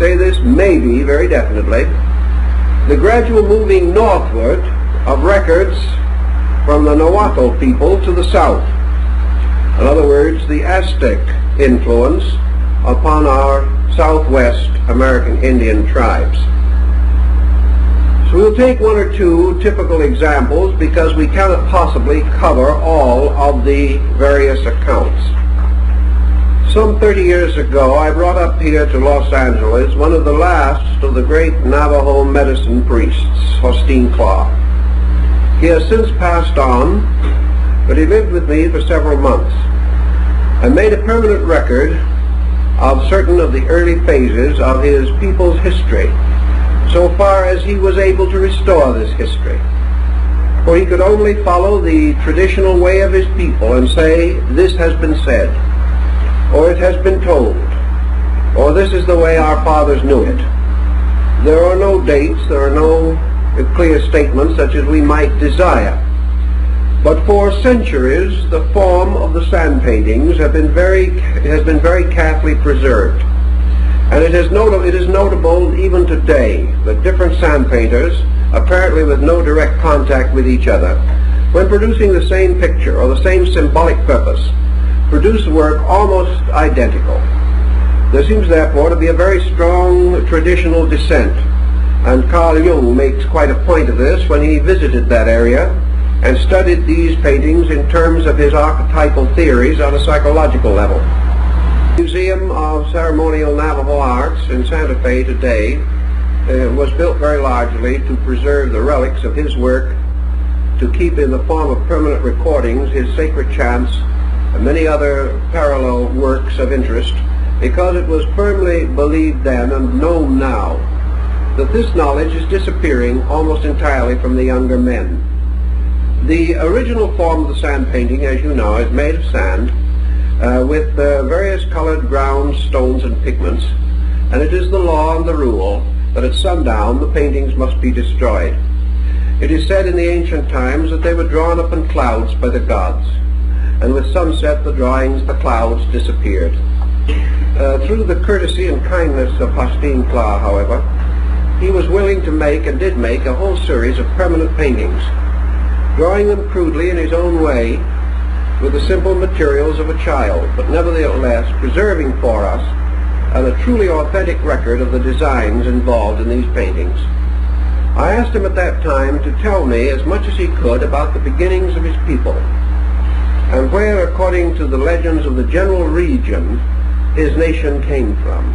say this maybe very definitely, the gradual moving northward of records from the Nahuatl people to the south. In other words, the Aztec influence upon our Southwest American Indian tribes. So we'll take one or two typical examples because we cannot possibly cover all of the various accounts. Some 30 years ago, I brought up here to Los Angeles one of the last of the great Navajo medicine priests, Cyclical. He has since passed on, but he lived with me for several months. I made a permanent record of certain of the early phases of his people's history, so far as he was able to restore this history. For he could only follow the traditional way of his people and say, this has been said, or it has been told, or this is the way our fathers knew it. There are no dates, there are no clear statements such as we might desire. But for centuries, the form of the sand paintings has been very carefully preserved. And it is notable even today that different sand painters, apparently with no direct contact with each other, when producing the same picture or the same symbolic purpose, produce work almost identical. There seems therefore to be a very strong traditional descent, and Carl Jung makes quite a point of this when he visited that area and studied these paintings in terms of his archetypal theories on a psychological level. The Museum of Ceremonial Navajo Arts in Santa Fe today was built very largely to preserve the relics of his work, to keep in the form of permanent recordings his sacred chants and many other parallel works of interest, because it was firmly believed then and known now that this knowledge is disappearing almost entirely from the younger men. The original form of the sand painting, as you know, is made of sand with various colored ground, stones, and pigments, and it is the law and the rule that at sundown the paintings must be destroyed. It is said in the ancient times that they were drawn up in clouds by the gods, and with sunset the drawings, the clouds disappeared. Through the courtesy and kindness of Cyclical, however, he was willing to make and did make a whole series of permanent paintings, drawing them crudely in his own way with the simple materials of a child, but nevertheless preserving for us a truly authentic record of the designs involved in these paintings. I asked him at that time to tell me as much as he could about the beginnings of his people, and where, according to the legends of the general region, his nation came from.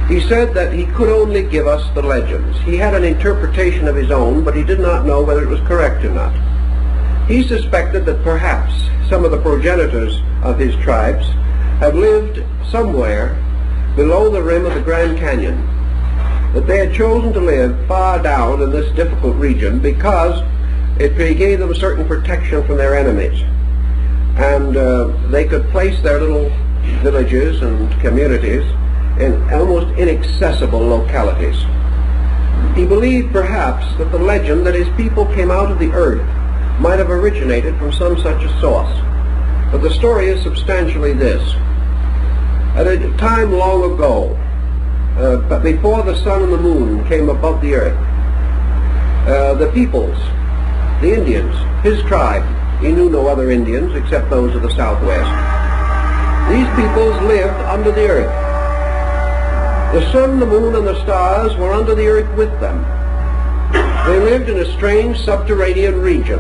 He said that he could only give us the legends. He had an interpretation of his own, but he did not know whether it was correct or not. He suspected that perhaps some of the progenitors of his tribes had lived somewhere below the rim of the Grand Canyon, that they had chosen to live far down in this difficult region because it gave them certain protection from their enemies, and they could place their little villages and communities in almost inaccessible localities. He believed perhaps that the legend that his people came out of the earth might have originated from some such a source. But the story is substantially this. At a time long ago, but before the sun and the moon came above the earth, the peoples, the Indians, his tribe, he knew no other Indians except those of the Southwest, these peoples lived under the earth. The sun, the moon, and the stars were under the earth with them. They lived in a strange subterranean region,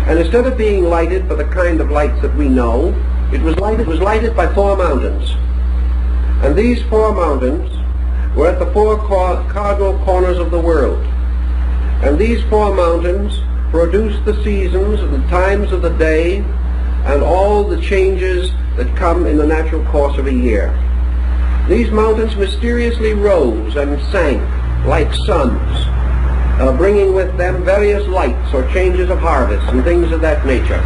and instead of being lighted by the kind of lights that we know, it was lighted by 4 mountains. And these 4 mountains were at the 4 cardinal corners of the world. And these 4 mountains produced the seasons and the times of the day and all the changes that come in the natural course of a year. These mountains mysteriously rose and sank like suns, bringing with them various lights or changes of harvest and things of that nature.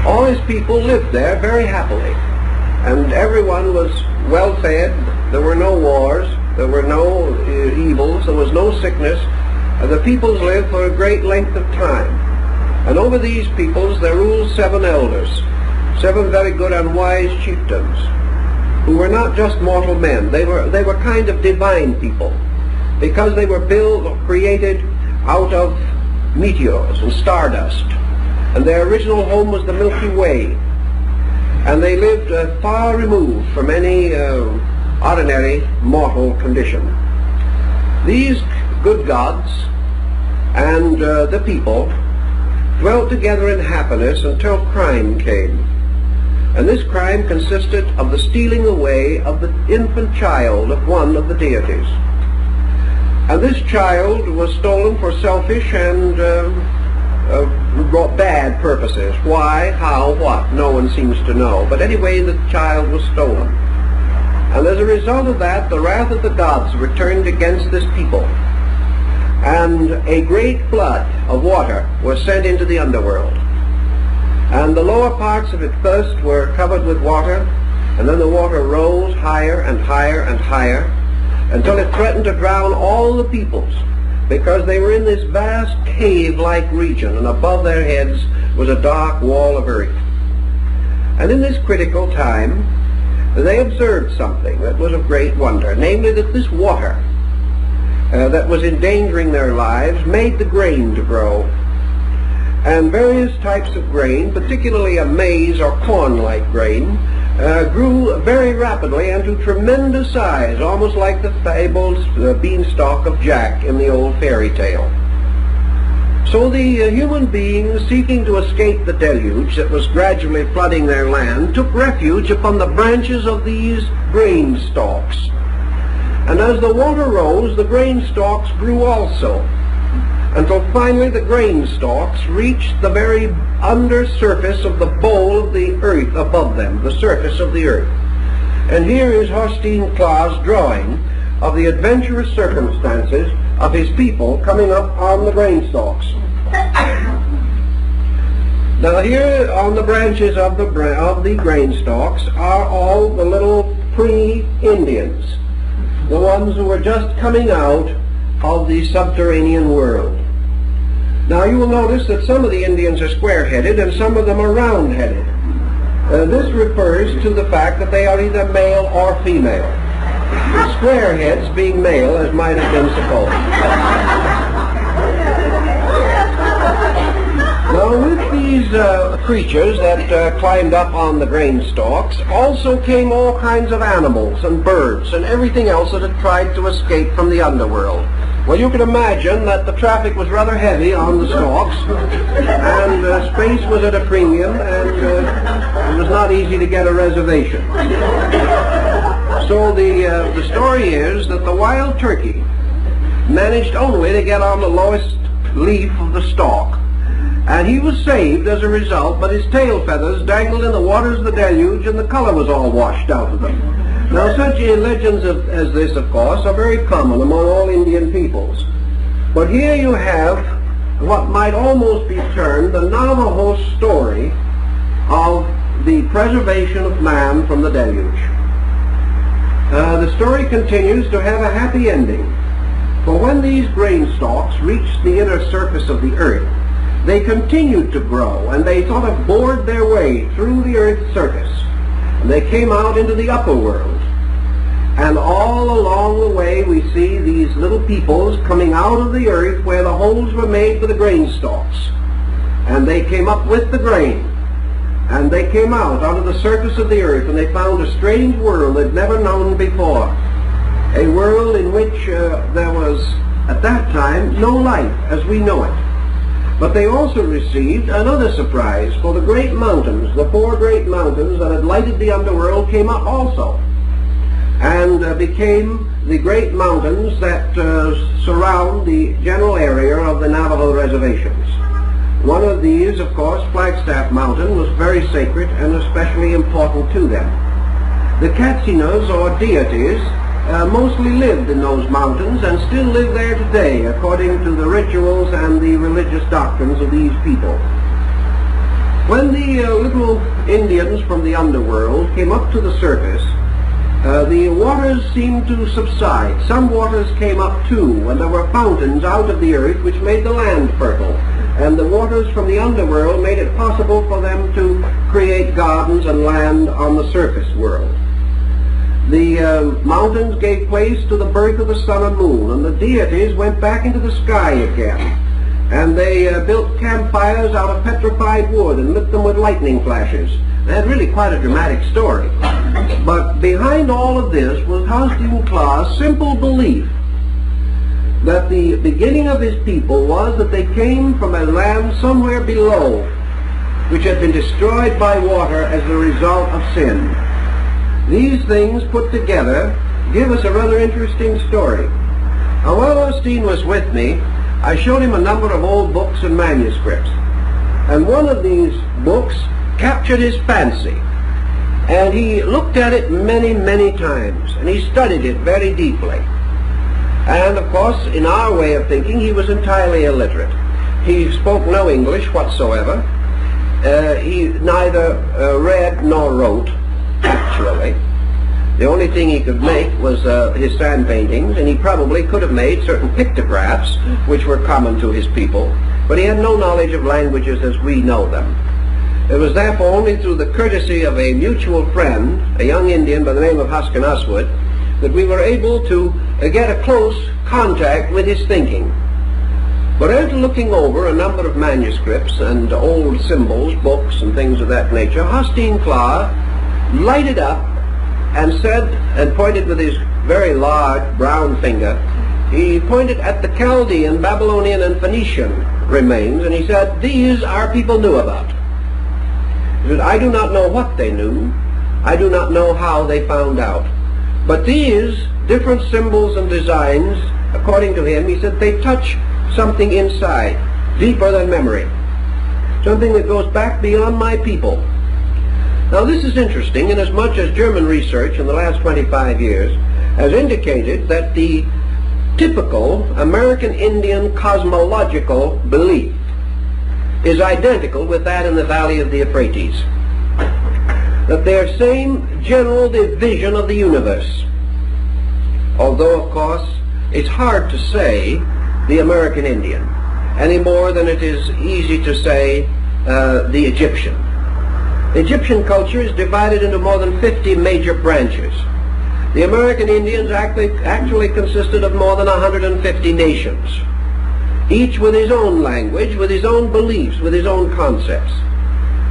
All his people lived there very happily, and everyone was well fed. There were no wars, there were no evils, there was no sickness. The peoples lived for a great length of time. And over these peoples there ruled 7 elders, 7 very good and wise chieftains. who were not just mortal men. They were kind of divine people, because they were built or created out of meteors and stardust. And their original home was the Milky Way. And they lived far removed from any ordinary mortal condition. These good gods and the people dwelt together in happiness until crime came. And this crime consisted of the stealing away of the infant child of one of the deities. And this child was stolen for selfish and bad purposes. Why, how, what, no one seems to know. But anyway, the child was stolen. And as a result of that, the wrath of the gods returned against this people. And a great flood of water was sent into the underworld. And the lower parts of it first were covered with water, and then the water rose higher and higher and higher, until it threatened to drown all the peoples, because they were in this vast cave-like region, and above their heads was a dark wall of earth. And in this critical time, they observed something that was of great wonder, namely that this water that was endangering their lives made the grain to grow. And various types of grain, particularly a maize or corn-like grain, grew very rapidly and to tremendous size, almost like the fabled beanstalk of Jack in the old fairy tale. So the human beings, seeking to escape the deluge that was gradually flooding their land, took refuge upon the branches of these grain stalks. And as the water rose, the grain stalks grew also, until finally the grain stalks reached the very under surface of the bowl of the earth above them, the surface of the earth. And here is Horstein Claus' drawing of the adventurous circumstances of his people coming up on the grain stalks. Now here on the branches of the grain stalks are all the little pre-Indians, the ones who were just coming out of the subterranean world. Now you will notice that some of the Indians are square-headed and some of them are round-headed. This refers to the fact that they are either male or female. Square heads being male, as might have been supposed. Now with these creatures that climbed up on the grain stalks also came all kinds of animals and birds and everything else that had tried to escape from the underworld. Well, you can imagine that the traffic was rather heavy on the stalks, and space was at a premium, and it was not easy to get a reservation. So the story is that the wild turkey managed only to get on the lowest leaf of the stalk, and he was saved as a result, but his tail feathers dangled in the waters of the deluge, and the color was all washed out of them. Now such legends as this, of course, are very common among all Indian peoples. But here you have what might almost be termed the Navajo story of the preservation of man from the deluge. The story continues to have a happy ending, for when these grain stalks reached the inner surface of the earth, they continued to grow, and they sort of bored their way through the earth's surface. And they came out into the upper world. And all along the way we see these little peoples coming out of the earth where the holes were made for the grain stalks. And they came up with the grain. And they came out onto the surface of the earth, and they found a strange world they'd never known before. A world in which there was, at that time, no life as we know it. But they also received another surprise, for the great mountains, the 4 great mountains that had lighted the underworld, came up also, and became the great mountains that surround the general area of the Navajo reservations. One of these, of course, Flagstaff Mountain, was very sacred and especially important to them. The Katsinas, or deities, mostly lived in those mountains and still live there today, according to the rituals and the religious doctrines of these people. When the little Indians from the underworld came up to the surface, the waters seemed to subside. Some waters came up too, and there were fountains out of the earth which made the land fertile. And the waters from the underworld made it possible for them to create gardens and land on the surface world. The mountains gave place to the birth of the sun and moon, and the deities went back into the sky again. And they built campfires out of petrified wood and lit them with lightning flashes. They had really quite a dramatic story. But behind all of this was Haustin Klaas' simple belief that the beginning of his people was that they came from a land somewhere below, which had been destroyed by water as a result of sin. These things put together give us a rather interesting story. Now, while Haustin was with me, I showed him a number of old books and manuscripts. And one of these books captured his fancy. And he looked at it many, many times. And he studied it very deeply. And of course, in our way of thinking, he was entirely illiterate. He spoke no English whatsoever. He neither read nor wrote, actually. The only thing he could make was his sand paintings, and he probably could have made certain pictographs, which were common to his people, but he had no knowledge of languages as we know them. It was therefore only through the courtesy of a mutual friend, a young Indian by the name of Huskin Uswood, that we were able to get a close contact with his thinking. But after looking over a number of manuscripts and old symbols, books and things of that nature, Haustin Klaas lighted up and said, and pointed with his very large brown finger, he pointed at the Chaldean, Babylonian, and Phoenician remains, and he said, these our people knew about. He said, I do not know what they knew. I do not know how they found out. But these different symbols and designs, according to him, he said, they touch something inside, deeper than memory. Something that goes back beyond my people. Now this is interesting inasmuch as German research in the last 25 years has indicated that the typical American Indian cosmological belief is identical with that in the valley of the Euphrates. That their same general division of the universe. Although, of course, it's hard to say the American Indian any more than it is easy to say the Egyptian. Egyptian culture is divided into more than 50 major branches. The American Indians actually consisted of more than 150 nations, each with his own language, with his own beliefs, with his own concepts.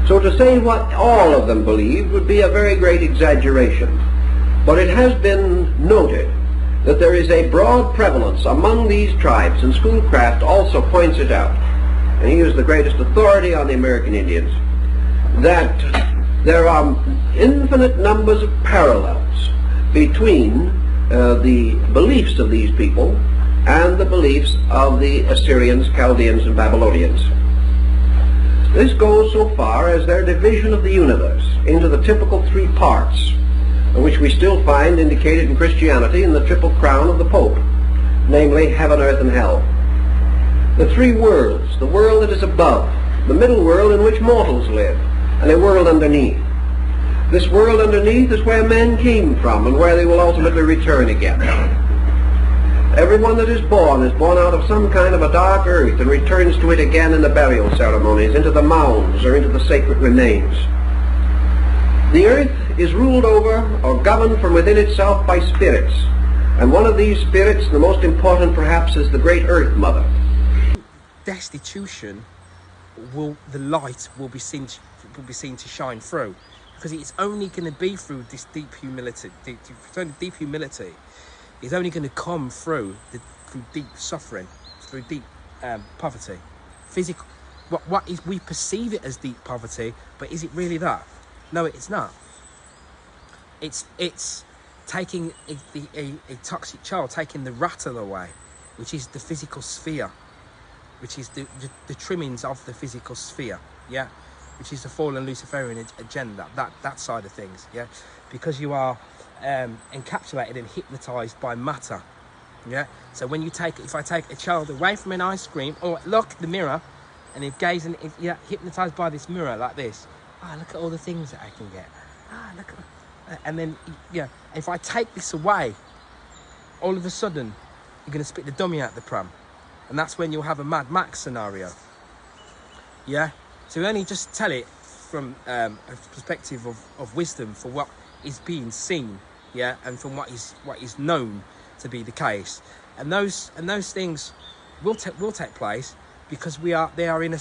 So to say what all of them believed would be a very great exaggeration. But it has been noted that there is a broad prevalence among these tribes, and Schoolcraft also points it out, and he is the greatest authority on the American Indians, that there are infinite numbers of parallels between the beliefs of these people and the beliefs of the Assyrians, Chaldeans, and Babylonians. This goes so far as their division of the universe into the typical three parts, which we still find indicated in Christianity in the triple crown of the Pope, namely heaven, earth, and hell. The three worlds, the world that is above, the middle world in which mortals live, and a world underneath. This world underneath is where men came from and where they will ultimately return again. Everyone that is born out of some kind of a dark earth and returns to it again in the burial ceremonies, into the mounds or into the sacred remains. The earth is ruled over or governed from within itself by spirits, and one of these spirits, the most important perhaps, is the great Earth Mother. Destitution the light will be seen to shine through, because it's only going to be through this deep humility. Deep humility is only going to come through deep suffering, through deep poverty. Physical, what is, we perceive it as deep poverty, but is it really that? No, it's not. It's taking a toxic child, taking the rattle away, which is the physical sphere, which is the trimmings of the physical sphere, yeah, which is the fallen Luciferian agenda, that side of things, yeah, because you are encapsulated and hypnotized by matter, yeah. So when if I take a child away from an ice cream, or look at the mirror, and you gaze and hypnotized by this mirror like this, look at all the things that I can get, look at, and then if I take this away, all of a sudden you're going to spit the dummy out the pram. And that's when you'll have a Mad Max scenario. Yeah? So we only just tell it from a perspective of wisdom for what is being seen yeah, and from what is known to be the case, and those things will take place because they are in a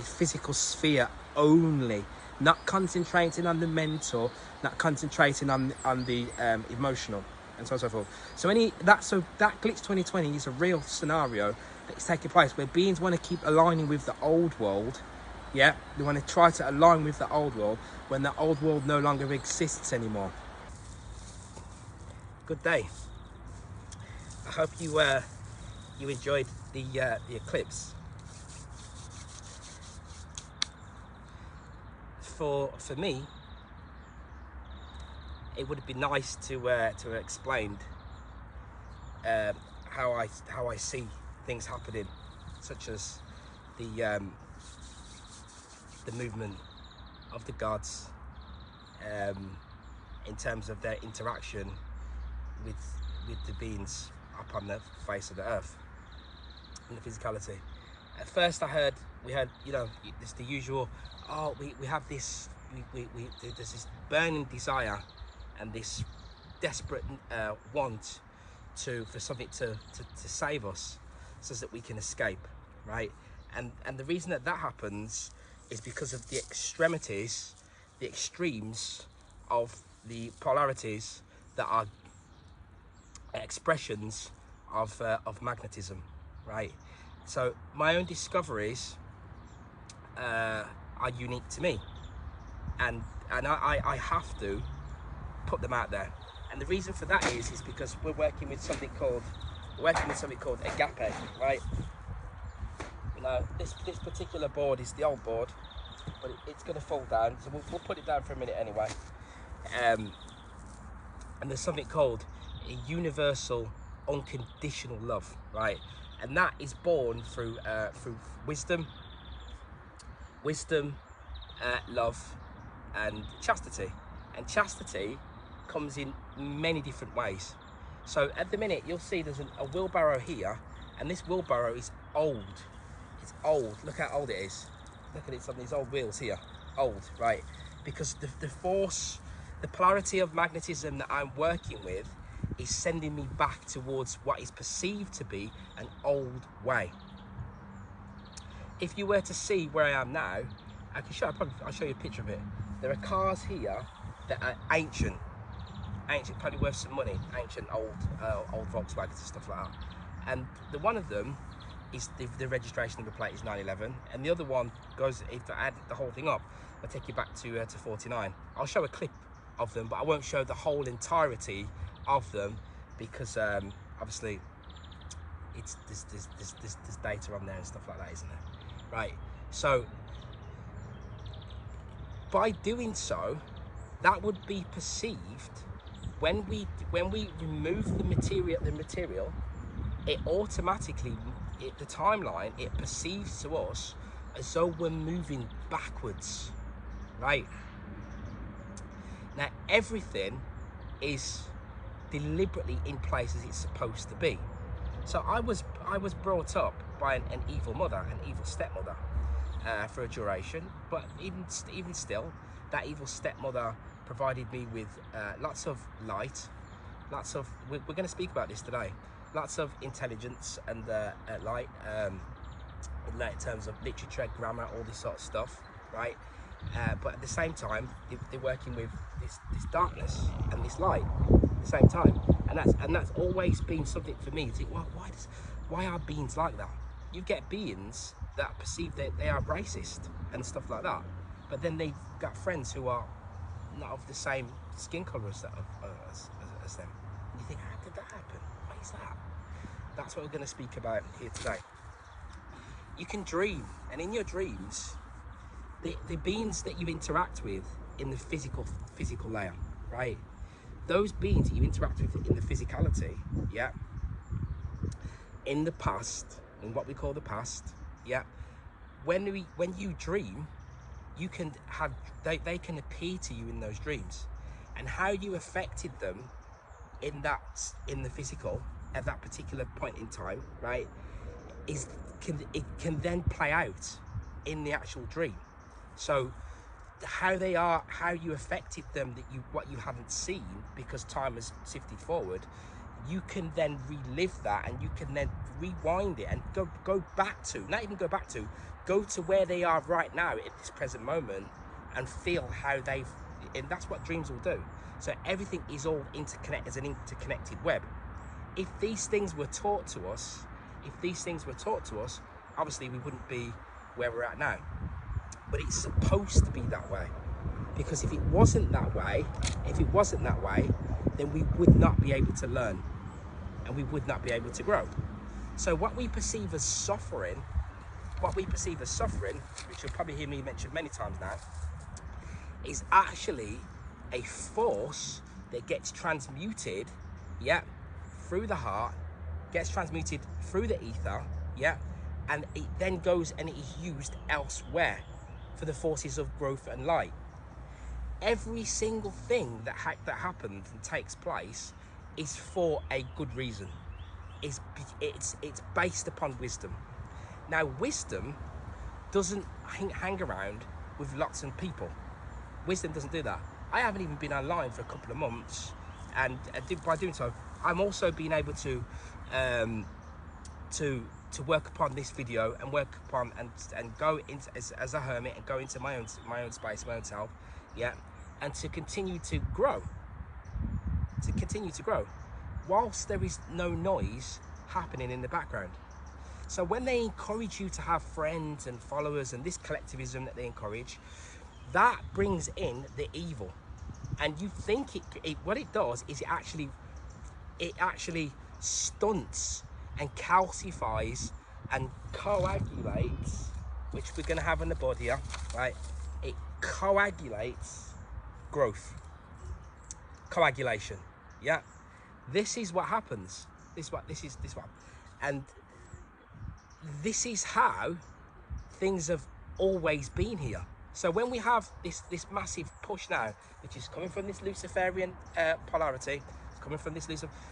physical sphere only, not concentrating on the mental, not concentrating on the emotional, and so on and so forth. So that glitch 2020 is a real scenario that is taking place where beings want to keep aligning with the old world. Yeah, they want to try to align with the old world when the old world no longer exists anymore. Good day. I hope you enjoyed the eclipse. For me, it would have been nice to have explained how I see things happening, such as the movement of the gods, in terms of their interaction with the beings upon the face of the earth and the physicality. At first we heard, you know, it's the usual, oh, we have this, there's this burning desire and this desperate want for something to save us so that we can escape, right? And the reason that happens is because of the extremities, the extremes of the polarities that are expressions of magnetism, right? So my own discoveries are unique to me, and I have to put them out there. And the reason for that is because we're working with something called agape, right? You know, this particular board is the old board, but it's going to fall down, so we'll put it down for a minute anyway. And there's something called a universal unconditional love, right? And that is born through wisdom, love, and chastity. And chastity comes in many different ways. So at the minute, you'll see there's a wheelbarrow here, and this wheelbarrow is old. It's old. Look how old it is. Look at it, some of these old wheels here. Old, right? Because the force, the polarity of magnetism that I'm working with is sending me back towards what is perceived to be an old way. If you were to see where I am now, I'll show you a picture of it. There are cars here that are ancient, probably worth some money, ancient old Volkswagens and stuff like that. And the one of them is the registration number plate is 911, and the other one goes, if I add the whole thing up, I'll take you back to 49. I'll show a clip of them, but I won't show the whole entirety of them because obviously there's data on there and stuff like that, isn't there? Right. So by doing so, that would be perceived when we remove the material, it automatically, the timeline, it perceives to us as though we're moving backwards, right? Now everything is deliberately in place as it's supposed to be. So I was brought up by an evil mother, an evil stepmother, for a duration, but even still, that evil stepmother provided me with lots of light, we're going to speak about this today, lots of intelligence and light, in terms of literature, grammar, all this sort of stuff, right? But at the same time, they're working with this darkness and this light at the same time, and that's always been something for me to think, well, why are beings like that? You get beings that perceive that they are racist and stuff like that, but then they've got friends who are not of the same skin colour as them. And you think, how did that happen? Why is that? That's what we're going to speak about here today. You can dream, and in your dreams, the beings that you interact with in the physical layer, right? Those beings that you interact with in the physicality, yeah, in the past, in what we call the past, yeah, when you dream, you can have, they can appear to you in those dreams, and how you affected them in the physical at that particular point in time, right, it can then play out in the actual dream. So how they are, how you affected them, what you haven't seen because time has sifted forward, you can then relive that, and you can then rewind it and go back to, not even go back to, go to where they are right now at this present moment and feel how they've, and that's what dreams will do. So everything is all interconnected as an interconnected web. If these things were taught to us, obviously we wouldn't be where we're at now. But it's supposed to be that way, because if it wasn't that way, then we would not be able to learn, and we would not be able to grow. So what we perceive as suffering, which you'll probably hear me mention many times now, is actually a force that gets transmuted, through the heart, gets transmuted through the ether, and it then goes and it is used elsewhere for the forces of growth and light. Every single thing that happens and takes place is for a good reason. It's based upon wisdom. Now, wisdom doesn't hang around with lots of people. Wisdom doesn't do that. I haven't even been online for a couple of months, and by doing so, I'm also being able to work upon this video and work upon and go into as a hermit and go into my own space, my own self, and to continue to grow, whilst there is no noise happening in the background. So when they encourage you to have friends and followers and this collectivism that they encourage, that brings in the evil, and you think what it does is it actually stunts and calcifies and coagulates, which we're going to have on the board here, right? It coagulates growth, coagulation. This is what happens. And this is how things have always been here. So when we have this massive push now, which is coming from this Luciferian polarity, it's coming from this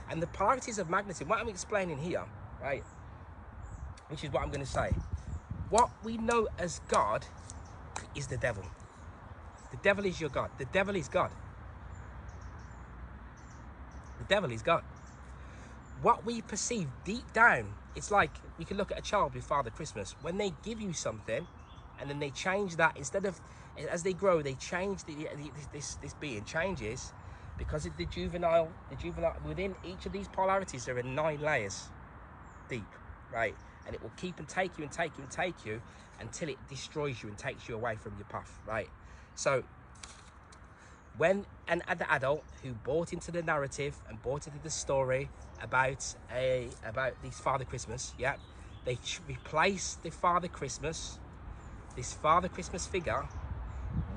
and the polarities of magnetism, what I'm explaining here, right, which is what I'm going to say. What we know as God is the devil. The devil is your God. The devil is God. The devil is God. What we perceive deep down, it's like you can look at a child with Father Christmas. When they give you something and then they change that, instead of, as they grow, they change, this being changes, because of the juvenile, within each of these polarities, there are 9 layers deep, right? And it will keep and take you and take you and take you until it destroys you and takes you away from your path, right? So when an adult who bought into the narrative and bought into the story about this Father Christmas, they replace the Father Christmas, this Father Christmas figure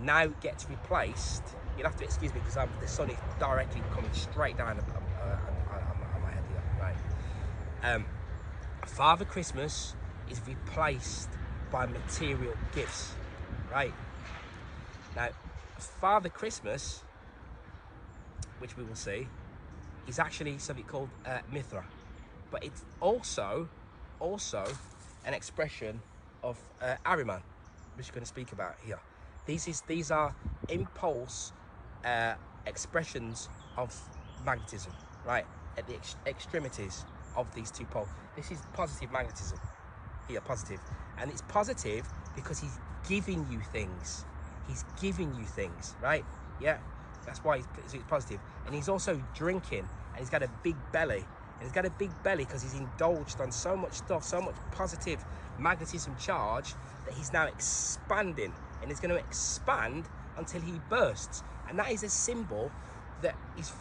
now gets replaced. You'll have to excuse me because the sun is directly coming straight down on my head here, right? Father Christmas is replaced by material gifts, right? Now, Father Christmas, which we will see, is actually something called Mithra, but it's also an expression of Ahriman, which we're going to speak about here. These are impulse expressions of magnetism, right, at the extremities of these two poles. This is positive magnetism here, positive, and it's positive because he's giving you things. He's giving you things, right? That's why it's positive. And he's also drinking, and he's got a big belly. And he's got a big belly because he's indulged on so much stuff, so much positive magnetism charge, that he's now expanding, and he's going to expand until he bursts. And that is a symbol that is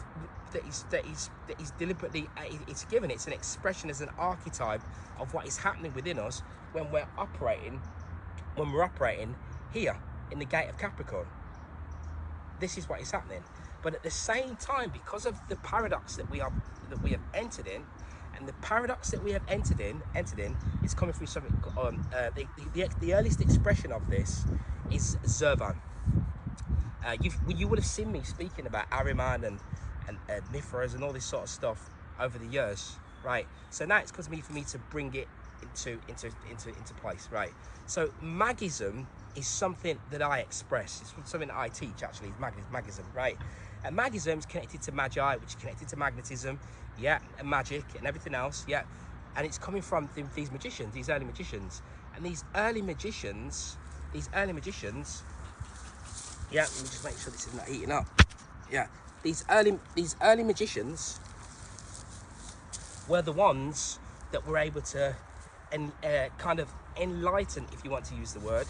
deliberately, it's given. It's an expression, as an archetype of what is happening within us when we're operating here in the gate of Capricorn. This is what is happening. But at the same time, because of the paradox that we have entered in, and the paradox that we have entered in is coming through something on the earliest expression of this is Zervan. You would have seen me speaking about Ahriman and Mithras and all this sort of stuff over the years, right? So now it's for me to bring it into place, right? So magism is something that I express. It's something that I teach, actually. It's magism, right? And magism is connected to magi, which is connected to magnetism, yeah, and magic and everything else, yeah. And it's coming from these magicians, these early magicians. And these early magicians, yeah, let me just make sure this is not eating up. Yeah, these early magicians were the ones that were able to kind of enlighten, if you want to use the word,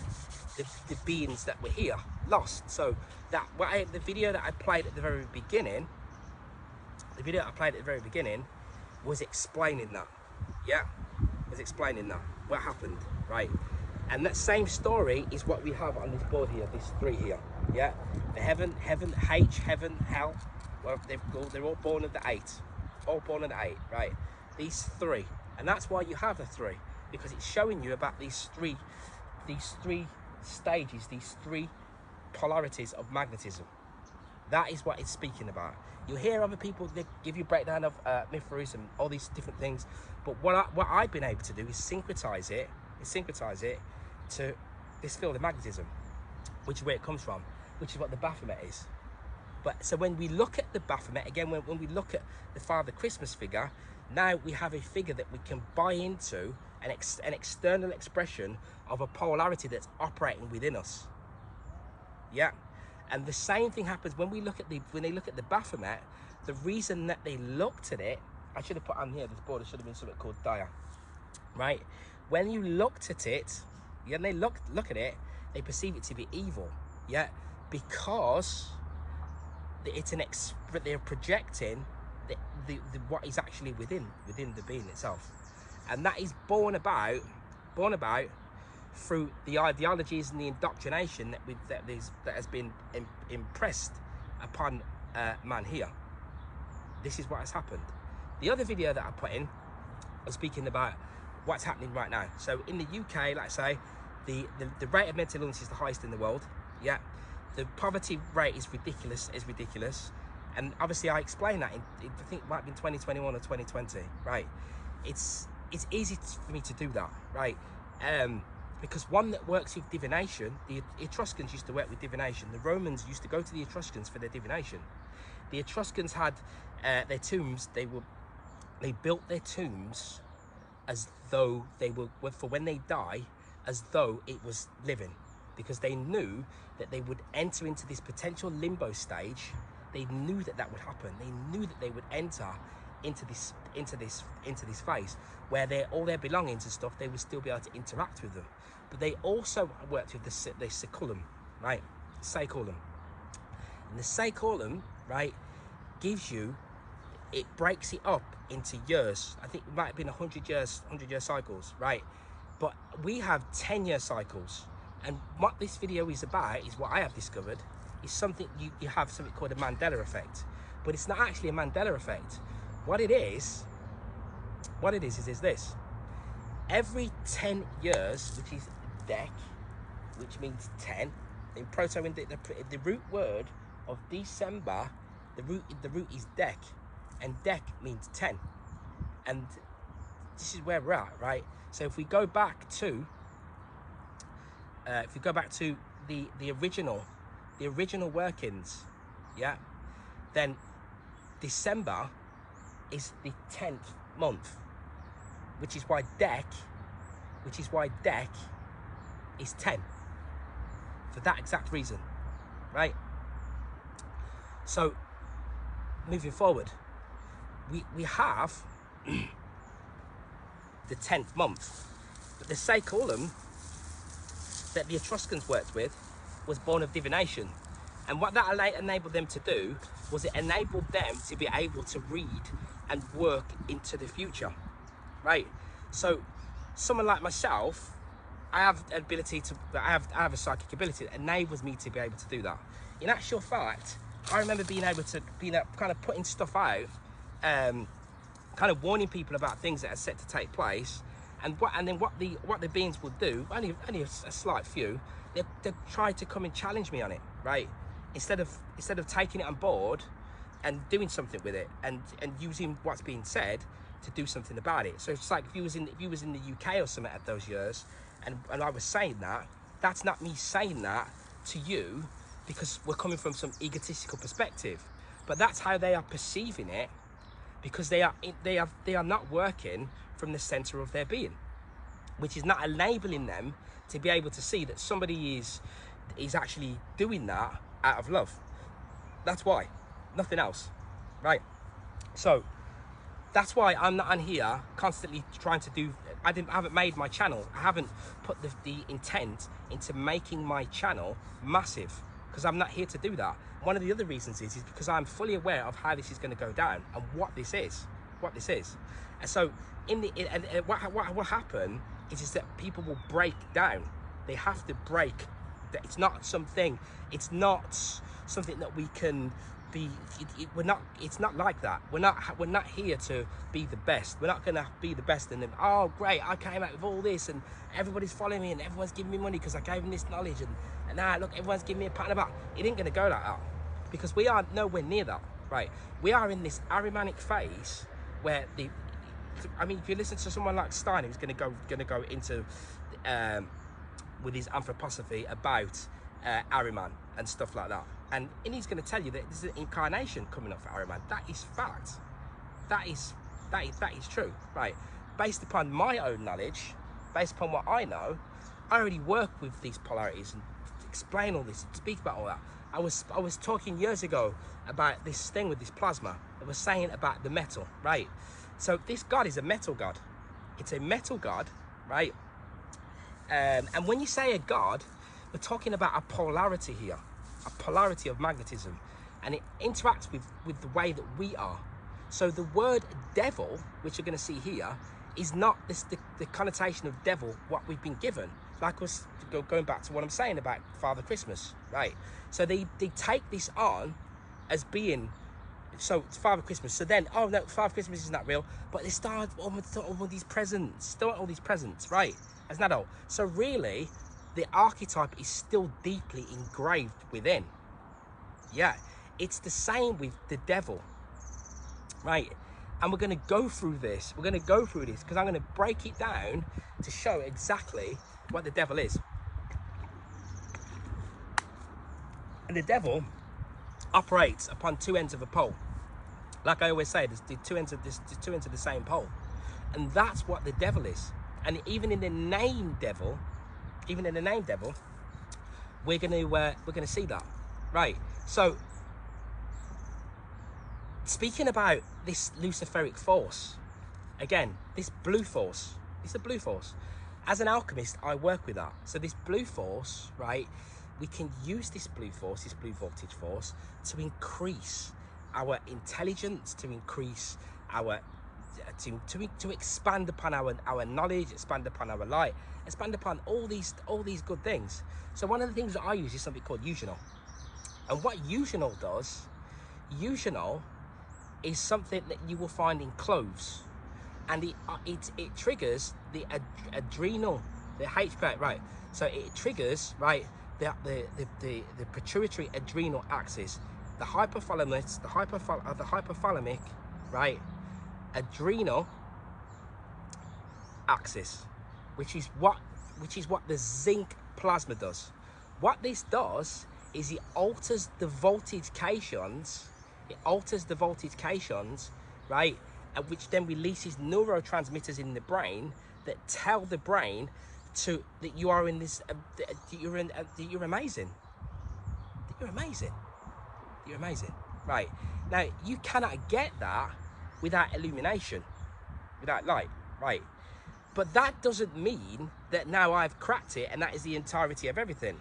the beings that were here lost. So the video that I played at the very beginning, was explaining that. Yeah, was explaining that what happened, right? And that same story is what we have on this board here, these three here. Yeah, the heaven, hell. Well, they're all born of the eight, right? These three, and that's why you have a three, because it's showing you about these three stages, these three polarities of magnetism. That is what it's speaking about. You'll hear other people, they give you a breakdown of Mithras and all these different things, but what I've been able to do is syncretize it to this field of magnetism, which is where it comes from, which is what the Baphomet is. But so when we look at the Baphomet, again, when we look at the Father Christmas figure, now we have a figure that we can buy into, an external expression of a polarity that's operating within us. Yeah. And the same thing happens when they look at the Baphomet. The reason that they looked at it, I should have put on here, this border should have been something called dia, right? When you looked at it, yeah, and they look at it, they perceive it to be evil, yeah, because they're projecting the what is actually within the being itself, and that is born about through the ideologies and the indoctrination that has been impressed upon man here. This is what has happened. The other video that I put in was speaking about what's happening right now. So in the UK, like I say, the rate of mental illness is the highest in the world. Yeah, the poverty rate is ridiculous. And obviously I explained that I think it might be in 2021 or 2020. Right? It's easy for me to do that, right? Because one that works with divination, the Etruscans used to work with divination. The Romans used to go to the Etruscans for their divination. The Etruscans had their tombs. They built their tombs as though they were, for when they die, as though it was living, because they knew that they would enter into this potential limbo stage. They knew that would happen. They knew that they would enter into this phase where all their belongings and stuff, they would still be able to interact with them. But they also worked with the Saeculum, right? Saeculum. And the Saeculum, right, it breaks it up into years. I think it might have been 100-year cycles, right? But we have 10-year cycles. And what this video is about is what I have discovered is something you have something called a Mandela effect. But it's not actually a Mandela effect. What it is this. Every 10 years, which is dec, which means 10, in Proto-Indic, the root word of December, the root is dec, and dec means 10. And this is where we're at, right? So if we go back to the original workings, yeah, then December is the 10th month, which is why dec is 10, for that exact reason, right? So moving forward, we have the 10th month, but the Saeculum that the Etruscans worked with was born of divination. And what that enabled them to do was it enabled them to be able to read and work into the future, right? So someone like myself, I have an ability to, I have a psychic ability that enables me to be able to do that. In actual fact, I remember being able to, kind of putting stuff out, kind of warning people about things that are set to take place, and then what the beings would do, only a slight few, they try to come and challenge me on it, right? Instead of taking it on board and doing something with it, and using what's being said to do something about it. So it's like if you was in the UK or something at those years, and I was saying that, That's not me saying that to you because we're coming from some egotistical perspective, but that's how they are perceiving it, because they are not working from the center of their being, which is not enabling them to be able to see that somebody is actually doing that out of love. That's why, nothing else, right? So that's why I'm not on here constantly trying to do, I haven't made my channel, I haven't put the intent into making my channel massive, because I'm not here to do that. One of the other reasons is because I'm fully aware of how this is going to go down and what this is. And so what will happen is that people will break down. They have to break. It's not something that we can be, it's not like that. We're not here to be the best. We're not going to be the best and then, oh great, I came out with all this and everybody's following me and everyone's giving me money because I gave them this knowledge, and now look, everyone's giving me a pat on the back. It ain't going to go like that, because we are nowhere near that, right? We are in this Ahrimanic phase where if you listen to someone like Stein, who's going to go into with his anthroposophy about Ahriman and stuff like that, and he's going to tell you that there's an incarnation coming up for Ahriman. That is fact. That is true, right? Based upon my own knowledge, based upon what I know, I already work with these polarities and explain all this, speak about all that. I was talking years ago about this thing with this plasma. I was saying about the metal, right? So this God is a metal God. It's a metal God, right? And when you say a God, we're talking about a polarity here, a polarity of magnetism, and it interacts with the way that we are. So the word devil, which you're going to see here, is not the connotation of devil what we've been given. Like was going back to what I'm saying about Father Christmas, right? So they take this on as being, so it's Father Christmas. So then, oh no, Father Christmas is not real, but they start all these presents, right? As not all. So really, the archetype is still deeply engraved within. Yeah, it's the same with the devil, right? And we're going to go through this. We're going to go through this because I'm going to break it down to show exactly what the devil is. And the devil operates upon two ends of a pole. Like I always say, there's the two ends of the same pole, and that's what the devil is. And even in the name devil, we're going to see that, right? So, speaking about this Luciferic force, again, this blue force, it's a blue force. As an alchemist, I work with that. So this blue force, right, we can use this blue force, this blue voltage force, to increase our intelligence, to increase our, to expand upon our knowledge, expand upon our light, expand upon all these good things. So one of the things that I use is something called eugenol. And what eugenol does, eugenol is something that you will find in cloves, and it triggers the adrenal, the HPA, right? So it triggers, right, the pituitary adrenal axis, the hypothalamus, the hypothalamic, right, adrenal axis, which is what the zinc plasma does. What this does is it alters the voltage cations. It alters the voltage cations, right? And which then releases neurotransmitters in the brain that tell the brain that you are in this, that you're amazing. That you're amazing. That you're amazing. Right. Now, you cannot get that without illumination, without light, right? But that doesn't mean that now I've cracked it and that is the entirety of everything.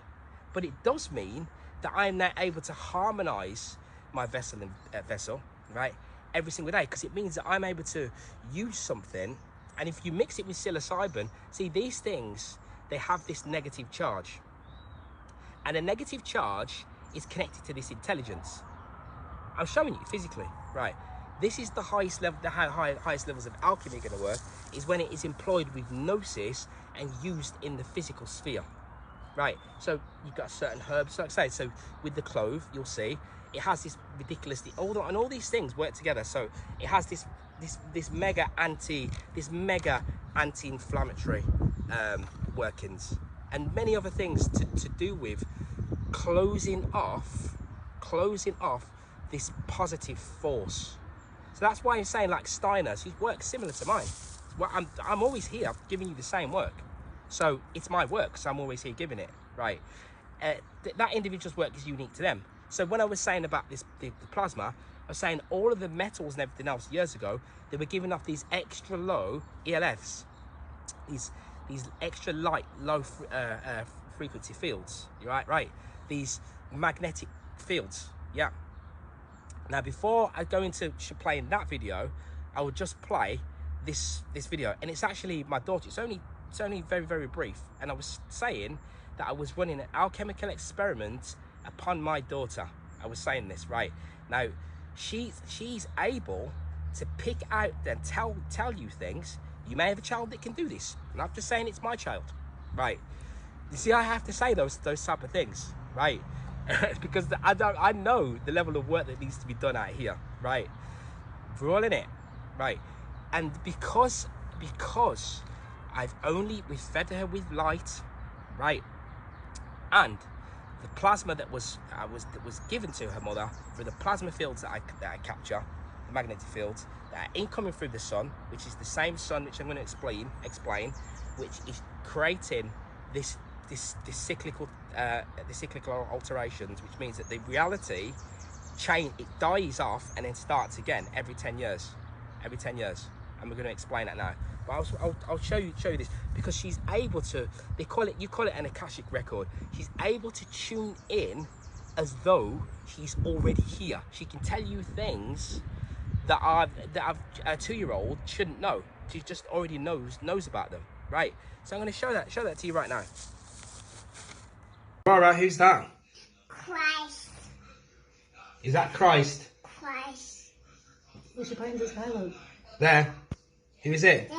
But it does mean that I'm now able to harmonize my vessel, right, every single day, because it means that I'm able to use something. And if you mix it with psilocybin, see, these things, they have this negative charge, and a negative charge is connected to this intelligence. I'm showing you physically, right? This is the highest level, the highest levels of alchemy are going to work, is when it is employed with gnosis and used in the physical sphere, right? So you've got certain herbs, like I say, so with the clove, you'll see it has this ridiculously, and all these things work together. So it has this mega anti-inflammatory workings, and many other things to do with closing off this positive force. So that's why I'm saying, like Steiner's, his work's similar to mine. Well, I'm always here giving you the same work. So it's my work, so I'm always here giving it, right? That individual's work is unique to them. So when I was saying about the plasma, I was saying all of the metals and everything else years ago, they were giving off these extra low ELFs, these extra light, low frequency fields, right? These magnetic fields, yeah. Now, before I go into playing that video, I will just play this video, and it's actually my daughter. It's only very, very brief, and I was saying that I was running an alchemical experiment upon my daughter. I was saying this, right? Now, she's able to pick out and tell you things. You may have a child that can do this. I'm not just saying it's my child, right? You see, I have to say those type of things, right? Because I know the level of work that needs to be done out here, right? We're all in it, right? And because we've fed her with light, right? And the plasma that was given to her mother through the plasma fields that I capture, the magnetic fields that are incoming through the sun, which is the same sun which I'm going to explain, which is creating this cyclical alterations, which means that the reality change, it dies off and then starts again every 10 years, and we're going to explain that now. But I'll show you this, because she's able to, you call it an Akashic record. She's able to tune in as though she's already here. She can tell you things that a 2-year-old shouldn't know. She just already knows about them, right? So I'm going to show that to you right now. All right, who's that? Christ. Is that Christ? Christ. What's your painter's halo? There. Who is it? There.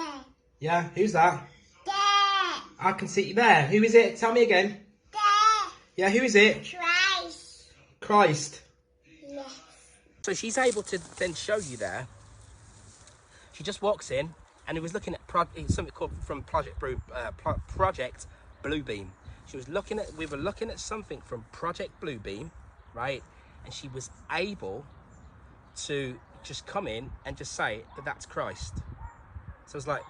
Yeah, who's that? There. I can see you there. Who is it? Tell me again. There. Yeah, who is it? Christ. Christ. Yes. So she's able to then show you there. She just walks in, and it was looking at something called from Project Bluebeam. We were looking at something from Project Bluebeam, right? And she was able to just come in and just say that that's Christ. So I was like,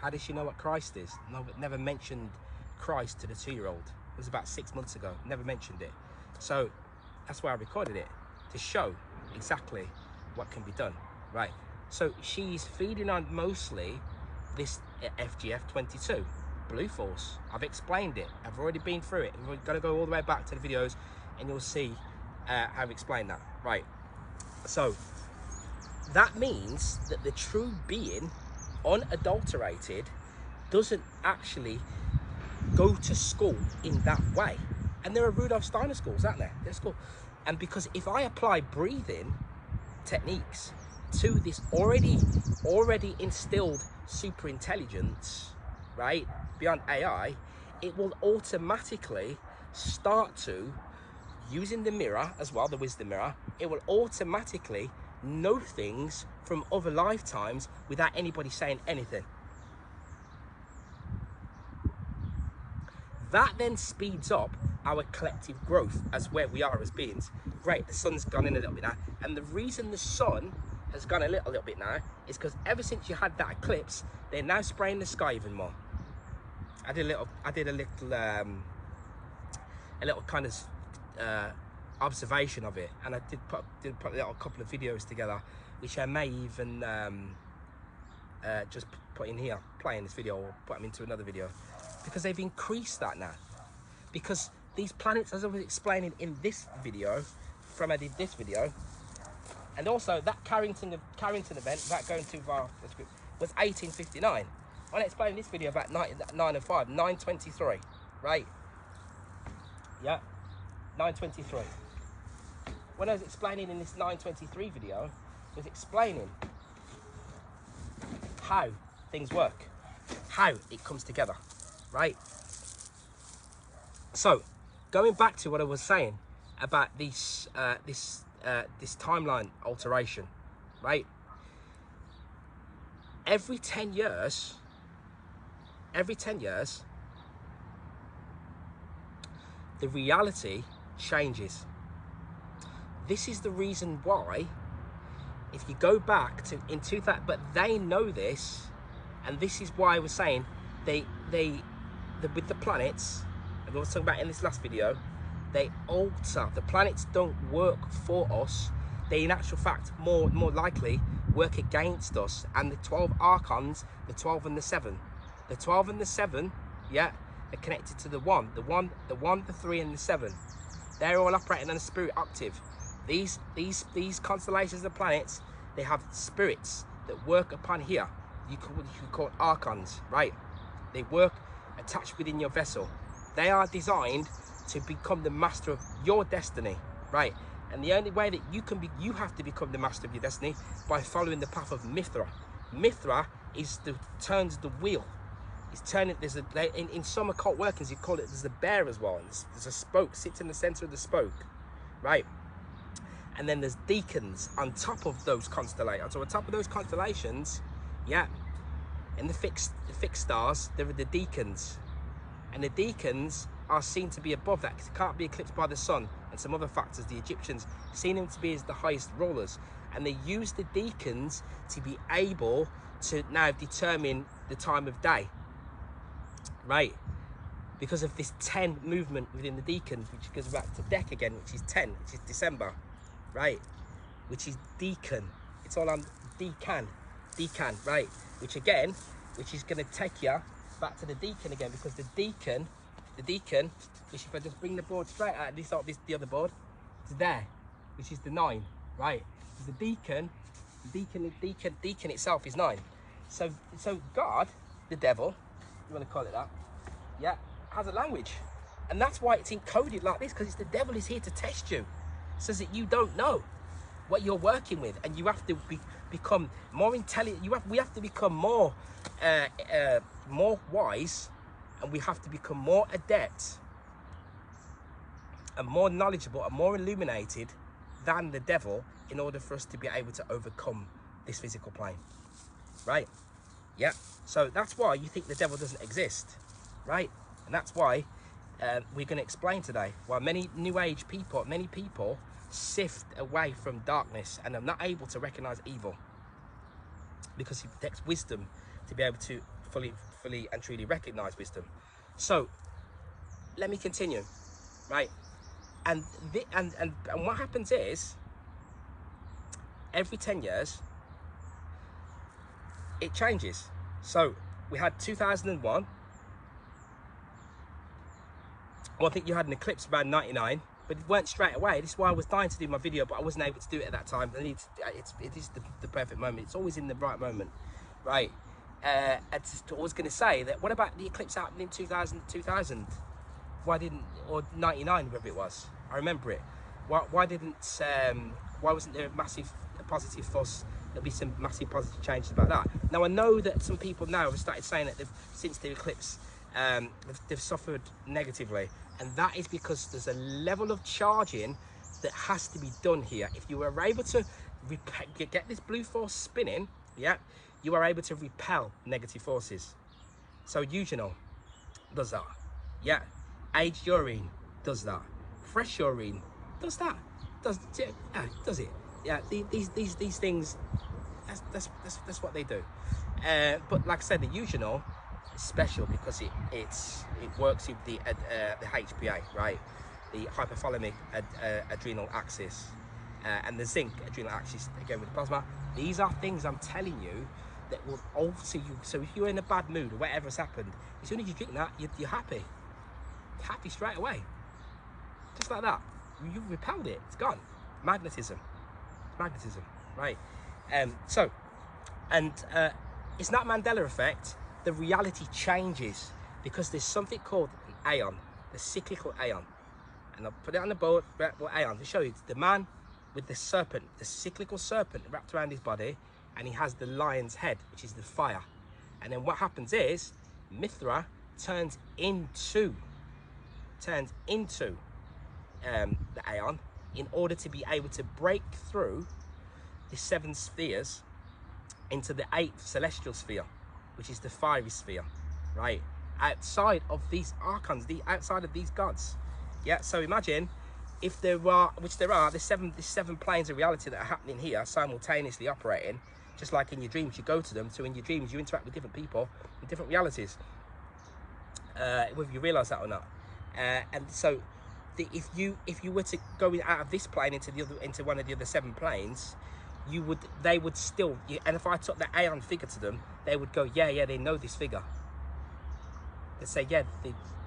how does she know what Christ is? No, but never mentioned Christ to the 2-year-old. It was about 6 months ago. Never mentioned it. So that's why I recorded it, to show exactly what can be done, right? So she's feeding on mostly this FGF22. Blue Force. I've explained it. I've already been through it. We're going to go all the way back to the videos and you'll see how I've explained that. Right. So that means that the true being, unadulterated, doesn't actually go to school in that way. And there are Rudolf Steiner schools, aren't there? There's school. And because if I apply breathing techniques to this already instilled super intelligence, right, beyond AI, it will automatically start to, using the mirror as well, the wisdom mirror, it will automatically know things from other lifetimes without anybody saying anything. That then speeds up our collective growth as where we are as beings. Great, the sun's gone in a little bit now, and the reason the sun has gone a little bit now is because ever since you had that eclipse, they're now spraying the sky even more. I did a little kind of observation of it, and I did put a little couple of videos together, which I may even just put in here, playing this video, or put them into another video, because they've increased that now. Because these planets, as I was explaining in this video, from I did this video, and also that Carrington event, that going too far, was 1859. When I explained this video about 923, right? Yeah, 923. When I was explaining in this 923 video, I was explaining how things work, how it comes together, right? So, going back to what I was saying about this timeline alteration, right? Every 10 years, the reality changes. This is the reason why, if you go back to into that, but they know this, and this is why we're saying with the planets, and we were talking about in this last video, they alter. The planets don't work for us. They, in actual fact, more likely work against us. And the 12 archons, the 12 and the 7, the 12 and the 7, yeah, are connected to the 1, the 3, and the 7. They're all operating on a spirit octave. These constellations of planets, they have spirits that work upon here. You could call archons, right? They work attached within your vessel. They are designed to become the master of your destiny, right? And the only way that you have to become the master of your destiny by following the path of Mithra. Mithra turns the wheel. It's turning. In some occult workings, you call it. There's a bear as well. There's a spoke sits in the center of the spoke, right? And then there's deacons on top of those constellations. So on top of those constellations, yeah, in the fixed stars, there are the deacons, and the deacons are seen to be above that because it can't be eclipsed by the sun and some other factors. The Egyptians seen them to be as the highest rulers, and they use the deacons to be able to now determine the time of day, right? Because of this 10 movement within the deacons, which goes back to Dec again, which is 10, which is December, right? Which is deacon. It's all on decan, right? Which is going to take you back to the deacon again, because the deacon, which if I just bring the board straight out, the other board, it's there, which is the 9, right? The deacon itself is 9. So God, the devil, you want to call it that, yeah, has a language, and that's why it's encoded like this, because it's the devil is here to test you, so that you don't know what you're working with, and you have to become more intelligent. We have to become more wise, and we have to become more adept and more knowledgeable and more illuminated than the devil in order for us to be able to overcome this physical plane, right? Yeah. So that's why you think the devil doesn't exist, right? And that's why we're going to explain today why many New Age people, many people sift away from darkness and are not able to recognize evil, because it takes wisdom to be able to fully and truly recognize wisdom. So let me continue, right? And what happens is, every 10 years it changes. So we had 2001. Well, I think you had an eclipse about 99, but it weren't straight away. This is why I was dying to do my video, but I wasn't able to do it at that time. It is the perfect moment. It's always in the right moment, I was going to say that, what about the eclipse happening in 2000? Why didn't, or 99, whatever it was, I remember it. Why wasn't there a positive fuss? There'll be some massive positive changes about that. Now I know that some people now have started saying that since the eclipse, they've suffered negatively, and that is because there's a level of charging that has to be done here. If you were able to get this blue force spinning, yeah, you are able to repel negative forces. So eugenol does that, yeah. Aged urine does that. Fresh urine does that. Does it? Yeah. These things. That's what they do. But like I said, the eugenol is special because it works with the HPA, right? The hypothalamic adrenal axis, and the zinc adrenal axis again with the plasma. These are things I'm telling you that will alter you. So if you're in a bad mood or whatever's happened, as soon as you drink that, you're happy. Happy straight away, just like that. You repelled it, it's gone. Magnetism, right? So it's not Mandela effect. The reality changes because there's something called an aeon, the cyclical aeon, and I'll put it on the board. What aeon to show you? It's the man with the serpent, the cyclical serpent wrapped around his body, and he has the lion's head, which is the fire. And then what happens is Mithra turns into the aeon in order to be able to break through the 7 spheres into the 8th celestial sphere, which is the fiery sphere, right? Outside of these archons, outside of these gods, Yeah, so imagine if there are, which there are, there's seven planes of reality that are happening here, simultaneously operating, just like in your dreams, you go to them. So in your dreams, you interact with different people in different realities, whether you realise that or not. And so, if you were to go out of this plane into one of the other 7 planes, they would still. And if I took the Aeon figure to them, they would go, yeah, they know this figure. They say, yeah,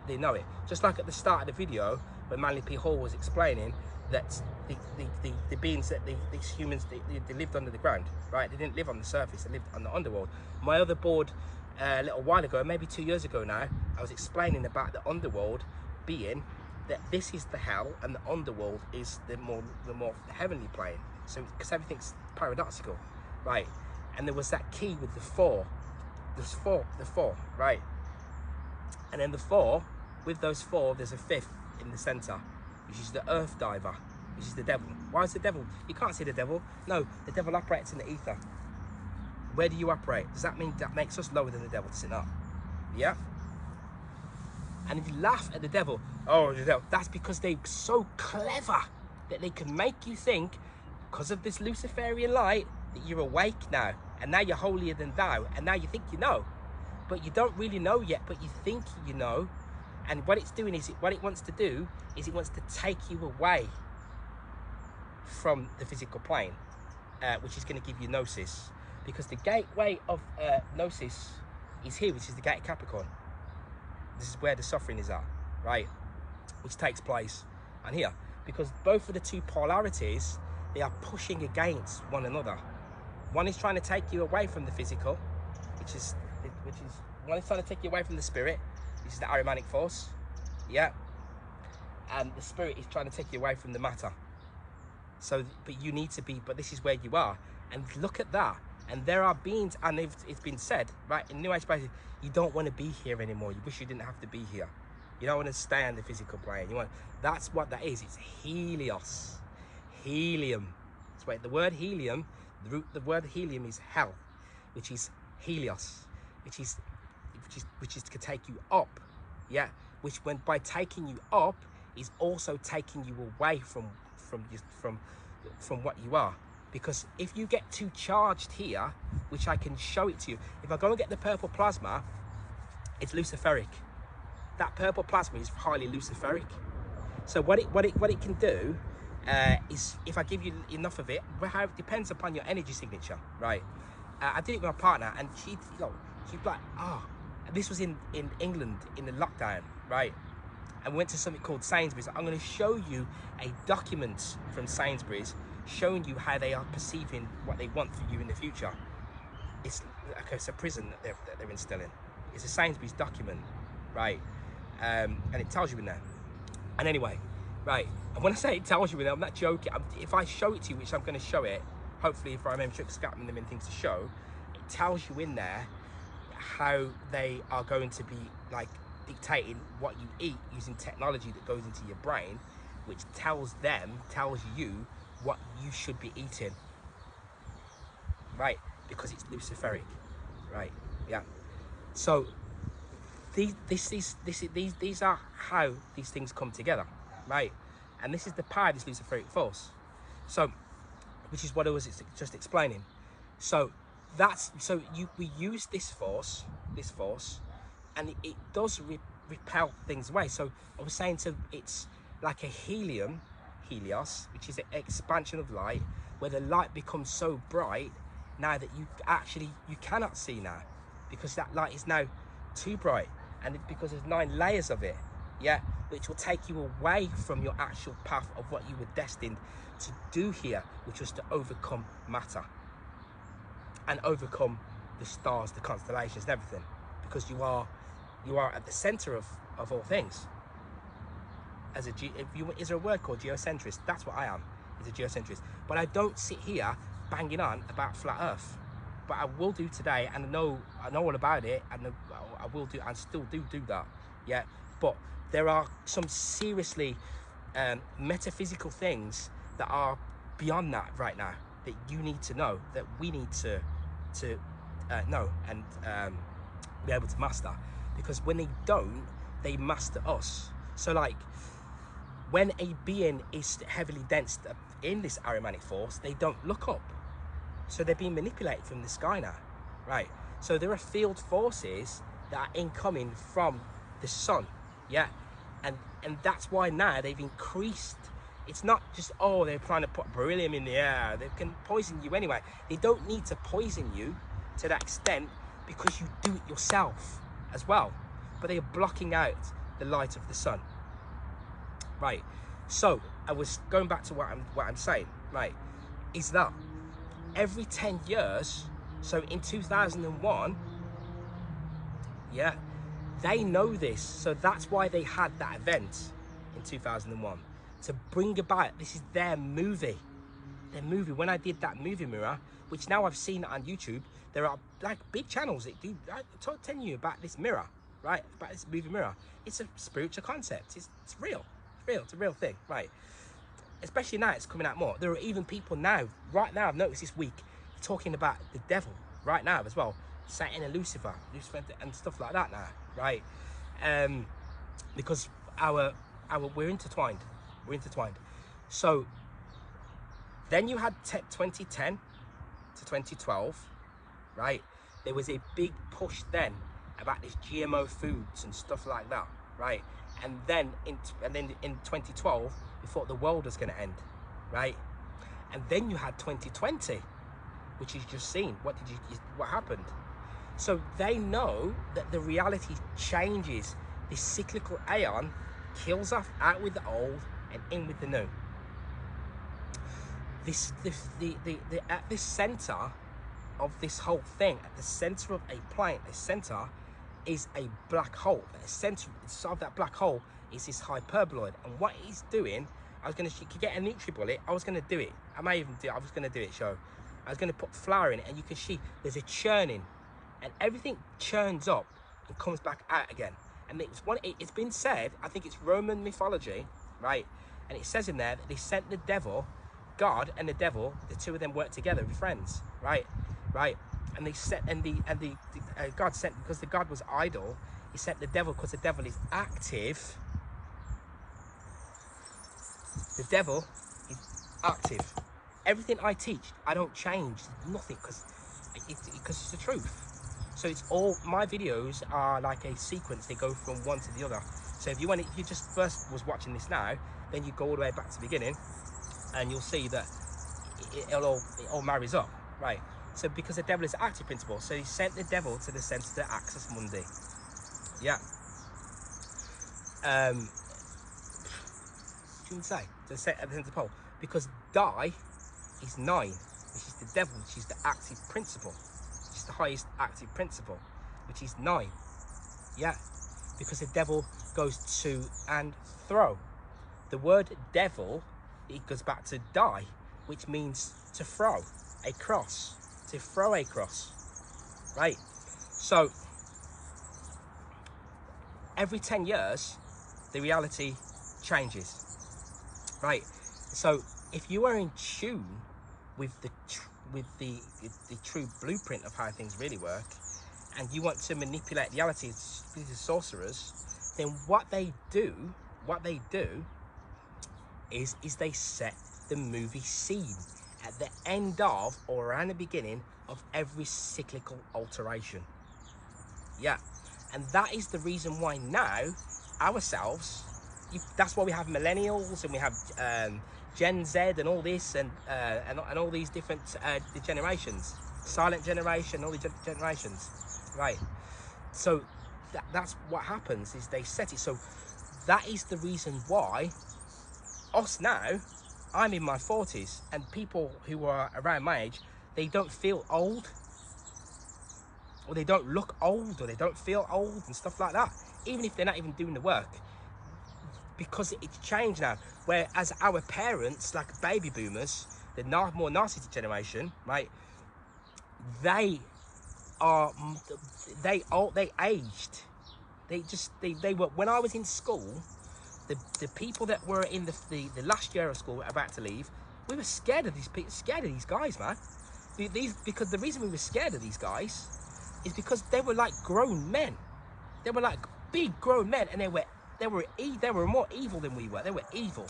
they know it. Just like at the start of the video, when Manly P. Hall was explaining that the beings that these humans, they lived under the ground, right? They didn't live on the surface, they lived on the underworld. My other board, a little while ago, maybe 2 years ago now, I was explaining about the underworld being that this is the hell and the underworld is the more heavenly plane. So, because everything's paradoxical, right? And there was that key with the 4. There's the four, right? And then the 4, with those 4, there's a 5th in the center, which is the earth diver, which is the devil. Why is the devil? You can't see the devil. No, the devil operates in the ether. Where do you operate? Does that mean that makes us lower than the devil? Does it not? Yeah. And if you laugh at the devil, oh, the devil, that's because they're so clever that they can make you think, because of this Luciferian light, that you're awake now, and now you're holier than thou, and now you think you know, but you don't really know yet, but you think you know. And what it's doing is, what it wants to do is it wants to take you away from the physical plane, which is going to give you gnosis, because the gateway of gnosis is here, which is the gate of Capricorn. This is where the suffering is at, right? Which takes place on here, because both of the 2 polarities, they are pushing against one another. One is trying to take you away from the physical, which is one is trying to take you away from the spirit, which is the Ahrimanic force, yeah. And the spirit is trying to take you away from the matter. So, but you need to be. But this is where you are, and look at that. And there are beings, and it's been said, right, in New Age spaces, you don't want to be here anymore. You wish you didn't have to be here. You don't want to stay on the physical plane. That's what that is. It's Helios, helium. That's right. The word helium, the word helium is hell, which is Helios, which is to take you up, yeah. Which, when by taking you up, is also taking you away from what you are. Because if you get too charged here, which I can show it to you, if I go and get the purple plasma, it's luciferic. That purple plasma is highly luciferic. So what it can do is, if I give you enough of it, it depends upon your energy signature, right? I did it with my partner, and she'd be like, oh, this was in England in the lockdown, right? And we went to something called Sainsbury's. I'm going to show you a document from Sainsbury's showing you how they are perceiving what they want for you in the future. It's a prison that they're instilling. It's a Sainsbury's document, right? And it tells you in there. And anyway, right, and when I say it tells you in there, I'm not joking. If I show it to you, which I'm going to show it, hopefully if I remember scattering them in things to show, it tells you in there how they are going to be like dictating what you eat using technology that goes into your brain, which tells you what you should be eating, right? Because it's luciferic, right? Yeah. So these are how these things come together, right? And this is the power of this luciferic force. So, which is what I was just explaining. So we use this force, and it does repel things away. So I was saying, it's like a Helios, which is an expansion of light, where the light becomes so bright now that you cannot see now, because that light is now too bright, and because there's 9 layers of it, yeah, which will take you away from your actual path of what you were destined to do here, which was to overcome matter and overcome the stars, the constellations, and everything, because you are at the center of all things. Is there a word called geocentrist? That's what I am. Is a geocentrist. But I don't sit here banging on about flat Earth. But I will do today, and I know all about it, and I will do, and still do that. Yeah. But there are some seriously metaphysical things that are beyond that right now, that you need to know, that we need to know and be able to master. Because when they don't, they master us. So like, when a being is heavily dense in this aromatic force, they don't look up. So they're being manipulated from the sky now, right? So there are field forces that are incoming from the sun, yeah? And that's why now they've increased. It's not just, oh, they're trying to put beryllium in the air. They can poison you anyway. They don't need to poison you to that extent because you do it yourself as well. But they are blocking out the light of the sun. Right, so I was going back to what I'm saying, right, is that every 10 years, so in 2001, yeah, they know this, so that's why they had that event in 2001, to bring about, this is their movie, when I did that movie mirror, which now I've seen on YouTube, there are like big channels that do, I'm telling you about this mirror, right, about this movie mirror. It's a spiritual concept, it's real. It's a real thing, right? Especially now it's coming out more. There are even people now, right now, I've noticed this week, talking about the devil right now as well, Satan and Lucifer and stuff like that now, right? Because we're intertwined. So then you had 2010 to 2012, right? There was a big push then about this GMO foods and stuff like that, right? And then in 2012, we thought the world was going to end, right? And then you had 2020, which is just seen. What happened? So they know that the reality changes. This cyclical aeon kills off out with the old and in with the new. At this center of this whole thing, at the center of a plane, the center is a black hole. The center of that black hole is this hyperboloid, and what it's doing, I was going to get a NutriBullet. I was going to do it. I may even do it. I was going to do it. Show. I was going to put flour in it, and you can see there's a churning, and everything churns up and comes back out again. And it's been said. I think it's Roman mythology, right? And it says in there that they sent the devil, God and the devil. The two of them worked together, with friends, right? And they sent God sent, because the God was idle. He sent the devil because the devil is active. The devil is active. Everything I teach, I don't change nothing because it's the truth. So it's all, my videos are like a sequence. They go from one to the other. So if you just first was watching this now, then you go all the way back to the beginning, and you'll see that it all marries up, right? So because the devil is active principle, so he sent the devil to the center to Axis Mundi. Yeah. What do you say? To set at the center pole, because die is 9, which is the devil, which is the active principle, which is the highest active principle, which is 9. Yeah, because the devil goes to and fro. The word devil, it goes back to die, which means to throw a cross, to throw a cross, right? So every 10 years, the reality changes, right? So if you are in tune with the true blueprint of how things really work, and you want to manipulate reality, these are sorcerers, then what they do is they set the movie scene at the end of or around the beginning of every cyclical alteration. Yeah, and that is the reason why now ourselves, that's why we have millennials and we have Gen Z and all this and all these different generations, silent generation, all these generations, right? So that's what happens, is they set it. So that is the reason why us now, I'm in my 40s, and people who are around my age, they don't feel old, or they don't look old, or they don't feel old and stuff like that, even if they're not even doing the work, because it's changed now. Whereas our parents, like baby boomers, the more narcissistic generation, right, they aged. They were, when I was in school, the people that were in the last year of school about to leave, we were scared of these people, scared of these guys, man. Because the reason we were scared of these guys is because they were like grown men. They were like big grown men, and they they were more evil than we were. They were evil,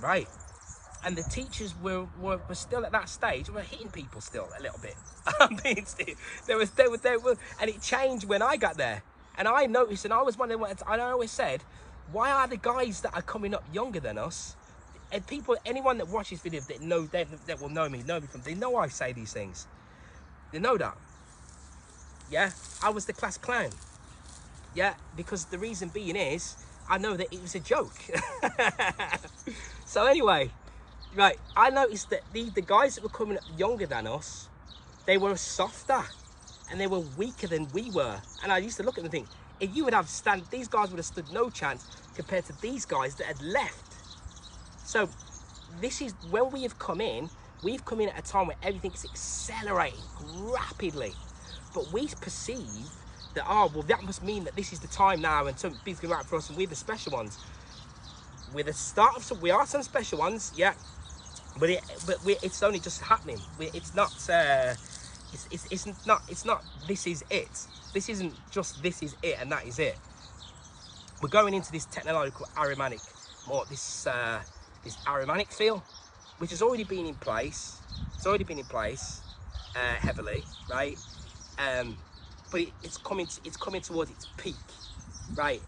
right? And the teachers were still at that stage. Were hitting people still a little bit. They were, and it changed when I got there. And I noticed, and I was wondering, and I always said, why are the guys that are coming up younger than us? And people, anyone that watches videos that will know me from, they know I say these things. They know that. Yeah, I was the class clown. Yeah, because the reason being is, I know that it was a joke. So anyway, right, I noticed that the guys that were coming up younger than us, they were softer and they were weaker than we were. And I used to look at them and think, if you would have these guys would have stood no chance compared to these guys that had left. So this is when we've come in at a time where everything's accelerating rapidly. But we perceive that, oh, well, that must mean that this is the time now and something's going to happen for us and we're the special ones. We're the start of we are some special ones, yeah. But it's only just happening. It's not this is it. This isn't just this is it and that is it. We're going into this technological Ahrimanic, this Ahrimanic feel, which has already been in place. It's already been in place heavily, right? But it's coming towards its peak, right?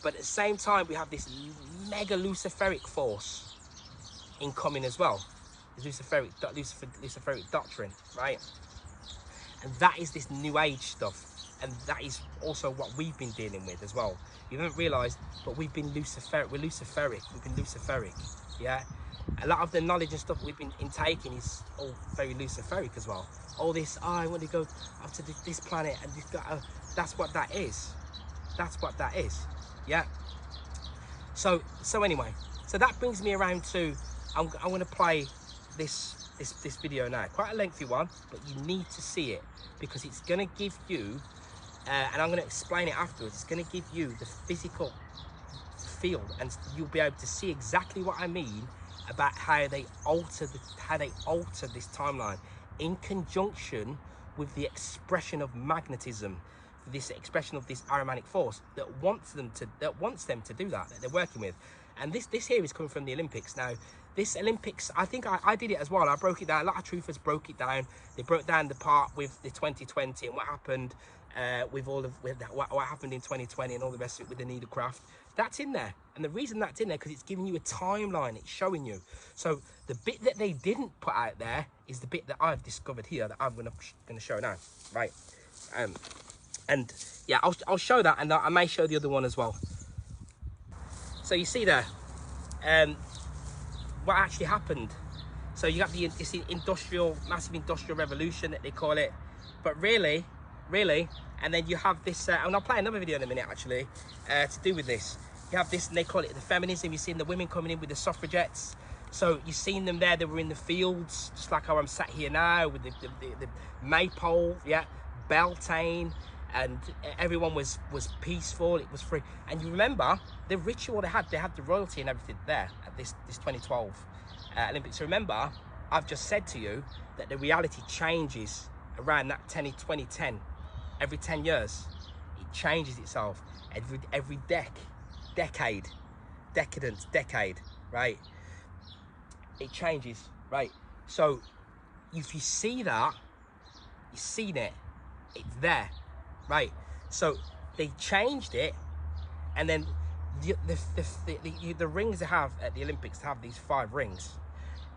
But at the same time, we have this mega Luciferic force incoming as well. The Luciferic doctrine, right? And that is this New Age stuff. And that is also what we've been dealing with as well. You haven't realised, but we've been Luciferic. We're Luciferic. We've been Luciferic, yeah? A lot of the knowledge and stuff we've been intaking is all very Luciferic as well. All this, oh, I want to go up to this planet and this, that's what that is. That's what that is, yeah? So anyway, so that brings me around to, I'm going to play this video now. Quite a lengthy one, but you need to see it because it's going to give you, and I'm going to explain it afterwards, it's going to give you the physical feel and you'll be able to see exactly what I mean about how they alter this timeline in conjunction with the expression of magnetism, this expression of this Ahrimanic force that wants them to do that they're working with. And this here is coming from the Olympics. Now this Olympics, I think I did it as well. I broke it down. A lot of truthers broke it down. They broke down the part with the 2020 and what happened with what happened in 2020 and all the rest of it with the needle craft. That's in there, and the reason that's in there because it's giving you a timeline. It's showing you. So the bit that they didn't put out there is the bit that I've discovered here that I'm gonna show now, right? And yeah, I'll show that, and I may show the other one as well. So you see there, what actually happened. So you got this massive industrial revolution that they call it, but really, and then you have this, and I'll play another video in a minute actually, to do with this. You have this, and they call it the feminism. You've seen the women coming in with the suffragettes. So you've seen them there, they were in the fields, just like how I'm sat here now with the maypole, yeah, Beltane, and everyone was peaceful, it was free. And you remember the ritual they had the royalty and everything there at this 2012 Olympics. So remember, I've just said to you that the reality changes around that 2010. Every 10 years, it changes itself. Every decade, right? It changes, right? So if you see that, you've seen it, it's there, right? So they changed it, and then the rings they have at the Olympics have these 5 rings.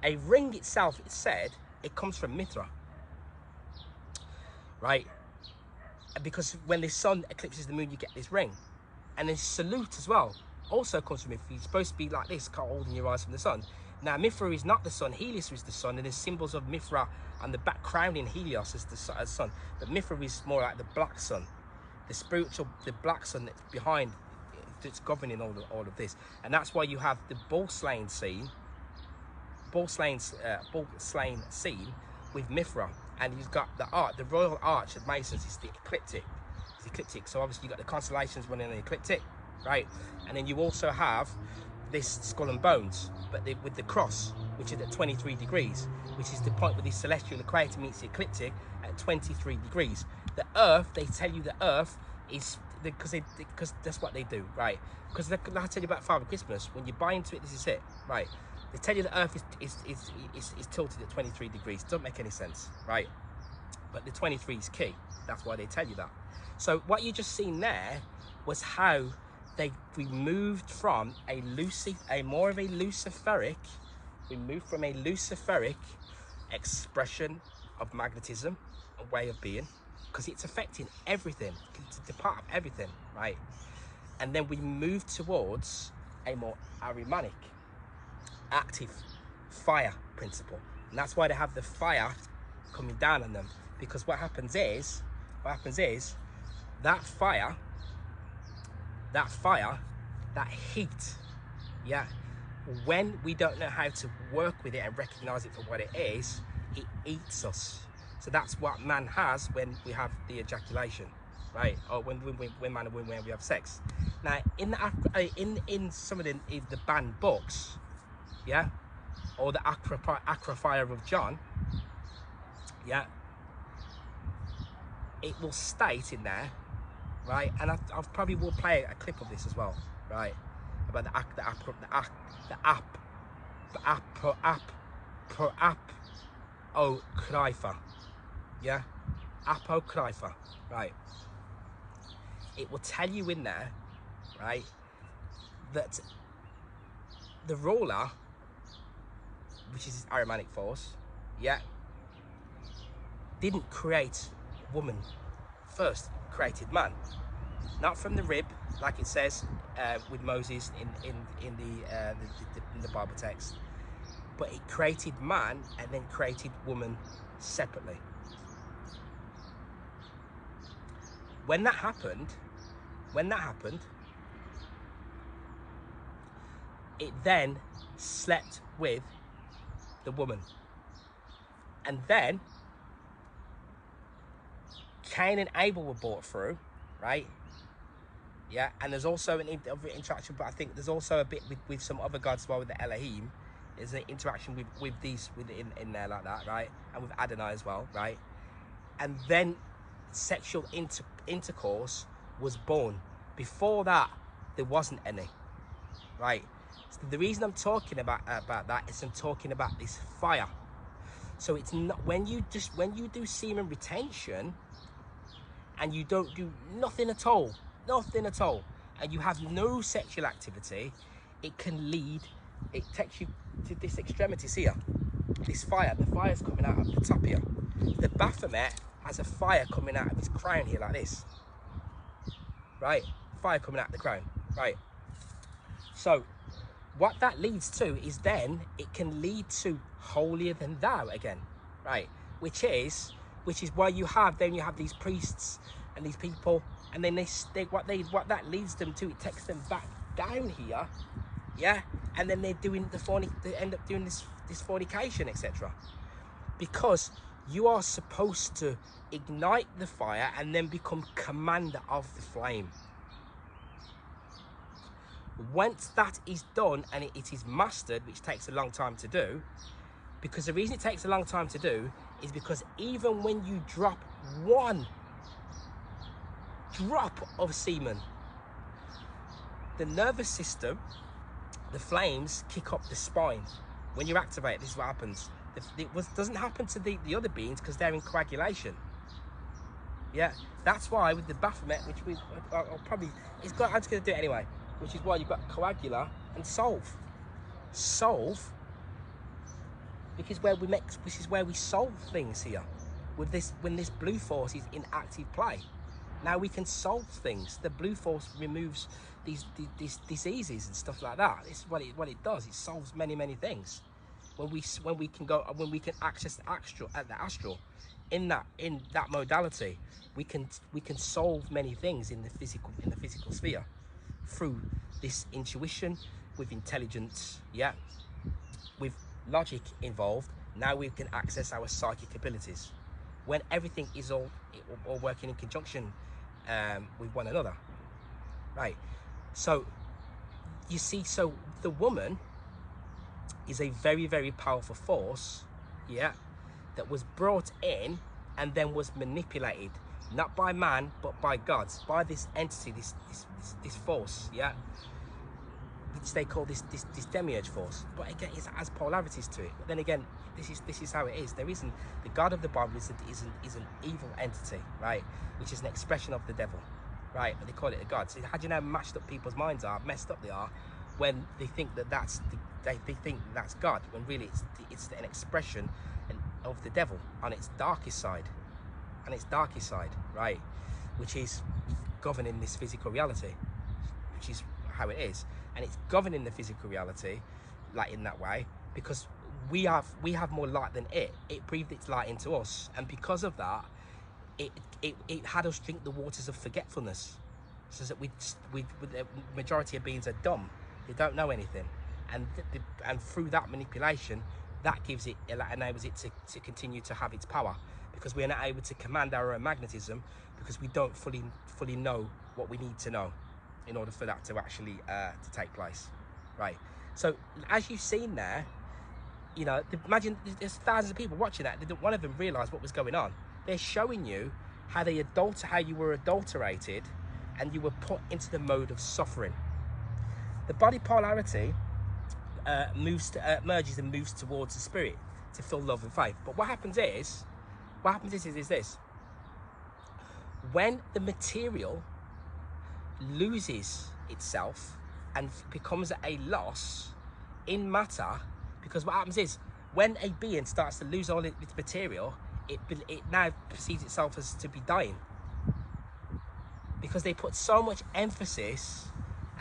A ring itself, it said, it comes from Mithra, right? Because when the sun eclipses the moon, you get this ring. And then salute as well also comes from Mithra. It's supposed to be like this, holding your eyes from the sun. Now Mithra is not the sun, Helios is the sun, and there's symbols of Mithra and the back crowning Helios as the sun. But Mithra is more like the black sun, the black sun that's behind, that's governing all of this. And that's why you have the bull slain scene with Mithra. And you've got the royal arch of Masons is the ecliptic. It's ecliptic. So obviously you've got the constellations running the ecliptic, right? And then you also have this skull and bones, but with the cross, which is at 23 degrees, which is the point where the celestial equator meets the ecliptic at 23 degrees. The Earth, they tell you the Earth is because that's what they do, right? Because like I tell you about Father Christmas, when you buy into it, this is it, right? They tell you the Earth is tilted at 23 degrees. Doesn't make any sense, right? But the 23 is key. That's why they tell you that. So what you just seen there was how we moved from a more of a luciferic. We moved from a luciferic expression of magnetism, a way of being, because it's affecting everything. It's a part of everything, right? And then we moved towards a more Ahrimanic, active fire principle, and that's why they have the fire coming down on them. Because what happens is that fire, that heat, yeah, when we don't know how to work with it and recognize it for what it is, it eats us. So that's what man has when we have the ejaculation, right? Or when man and women we have sex. Now in some of the banned books, yeah, or the Acrofire of John, yeah, it will state in there, right? And I probably will play a clip of this as well, right? About the apocrypha, yeah, apocrypha, right? It will tell you in there, right, that the ruler, which is his Ahrimanic force, yeah, didn't create woman first, created man, not from the rib like it says with Moses in the Bible text, but it created man and then created woman separately. When that happened, it then slept with the woman, and then Cain and Abel were brought through, right? Yeah, and there's also an interaction, but I think there's also a bit with some other gods as well, with the Elohim. There's an interaction with these in there like that, right? And with Adonai as well, right? And then sexual intercourse was born. Before that, there wasn't any, right? So the reason I'm talking about that is I'm talking about this fire. So it's not when you do semen retention and you don't do nothing at all, and you have no sexual activity, it takes you to this extremity here. This fire, the fire's coming out of the top here. The Baphomet has a fire coming out of his crown here like this, right? Fire coming out of the crown, right? So what that leads to is then it can lead to holier than thou again, right? Which is why you have these priests and these people, and then what that leads them to, it takes them back down here, yeah, and then they end up doing this fornication, etc. Because you are supposed to ignite the fire and then become commander of the flame. Once that is done and it is mastered, which takes a long time to do, because the reason it takes a long time to do is because even when you drop one drop of semen, the nervous system, the flames kick up the spine. When you activate, this is what happens. It doesn't happen to the other beings because they're in coagulation. Yeah, that's why with the Baphomet, which I'm just going to do it anyway, which is why you've got coagula and solve. Solve, because which is where we solve things here. With this, when this blue force is in active play, now we can solve things. The blue force removes these diseases and stuff like that. This is what it does. It solves many things. When we can access the astral, in that modality, we can solve many things in the physical sphere through this intuition, with intelligence, yeah, with logic involved. Now we can access our psychic abilities when everything is all working in conjunction with one another, right? So you see, so the woman is a very powerful force, yeah, that was brought in and then was manipulated. not by man, but by God, by this entity, this force, yeah, which they call this demiurge force. But again, it has polarities to it. But then again, this is how it is. There isn't, the God of the Bible is an evil entity, right, which is an expression of the devil, right? But they call it a God. So how do you know how mashed up people's minds are, messed up they are, when they think that they think that's God, when really it's an expression of the devil on its darkest side, right, which is governing this physical reality, which is how it is, and it's governing the physical reality, like in that way, because we have more light than it. It breathed its light into us, and because of that, it had us drink the waters of forgetfulness, so that the majority of beings are dumb. They don't know anything, and through that manipulation, that enables it to continue to have its power, because we are not able to command our own magnetism, because we don't fully know what we need to know in order for that to actually to take place, right? So as you've seen there, you know, imagine there's thousands of people watching that. Didn't one of them realize what was going on? They're showing you how you were adulterated, and you were put into the mode of suffering. The body polarity merges and moves towards the spirit to feel love and faith. But what happens is this: when the material loses itself and becomes a loss in matter, because what happens is, when a being starts to lose all its material, it now perceives itself as to be dying, because they put so much emphasis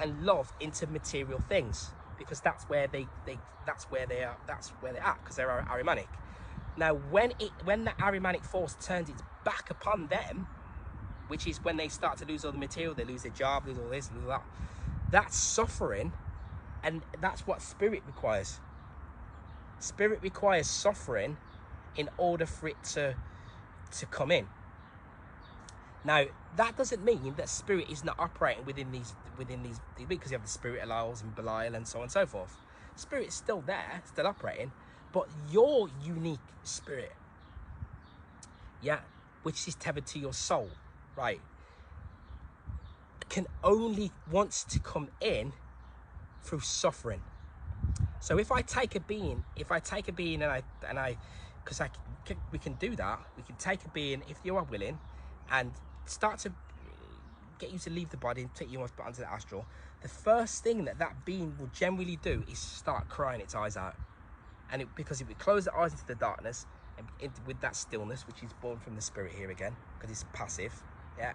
and love into material things, because that's where they're at, because they're Ahrimanic. Now when the Ahrimanic force turns its back upon them, which is when they start to lose all the material, they lose their job, lose all this, lose all that, that's suffering. And that's what spirit requires. Spirit requires suffering in order for it to come in. Now, that doesn't mean that spirit is not operating within these, because you have the spirit laws and Belial and so on and so forth. Spirit's still there, still operating, but your unique spirit, yeah, which is tethered to your soul, right, can only wants to come in through suffering. So if I take a being, we can do that. We can take a being, if you are willing, and start to get you to leave the body and take you onto the astral. The first thing that being will generally do is start crying its eyes out, and because it would close the eyes into the darkness, and with that stillness, which is born from the spirit here again, because it's passive, yeah.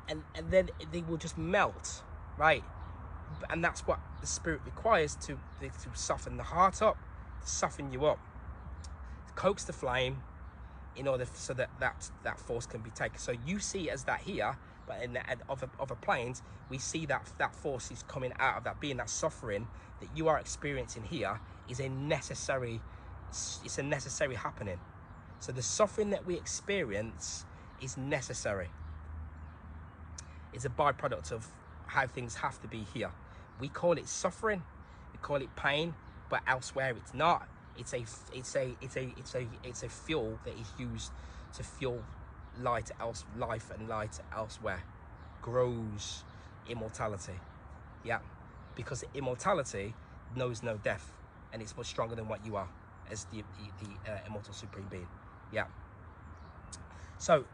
And then they will just melt, right? And that's what the spirit requires to soften the heart up, to soften you up, to coax the flame, in order so that force can be taken. So you see it as that here, but in the other planes, we see that force is coming out of that being, that suffering that you are experiencing here is a necessary happening. So the suffering that we experience is necessary. It's a byproduct of how things have to be here. We call it suffering, we call it pain, but elsewhere it's not. It's a fuel that is used to fuel life and light elsewhere. Grows immortality, yeah, because immortality knows no death, and it's much stronger than what you are as the immortal supreme being, yeah. So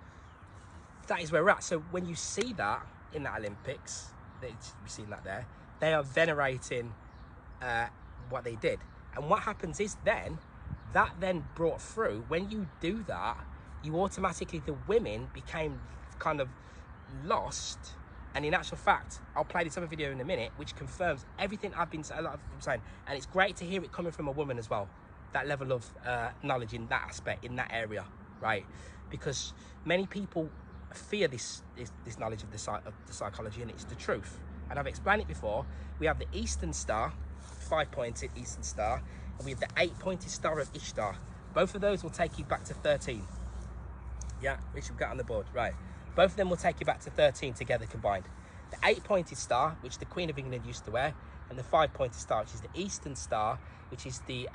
that is where we're at. So when you see that in the Olympics, you've seen that there, they are venerating what they did. And what happens is that then brought through, when you do that, you automatically, the women became kind of lost. And in actual fact, I'll play this other video in a minute, which confirms everything I've been saying. And it's great to hear it coming from a woman as well, that level of knowledge in that aspect, in that area, right? Because many people fear this knowledge of the psychology, and it's the truth. And I've explained it before. We have the Eastern Star, 5-pointed Eastern Star, and we have the 8-pointed Star of Ishtar. Both of those will take you back to 13. Yeah, which we've got on the board, right? Both of them will take you back to 13 together combined. The 8-pointed Star, which the Queen of England used to wear, and the 5-pointed Star, which is the Eastern Star, which is the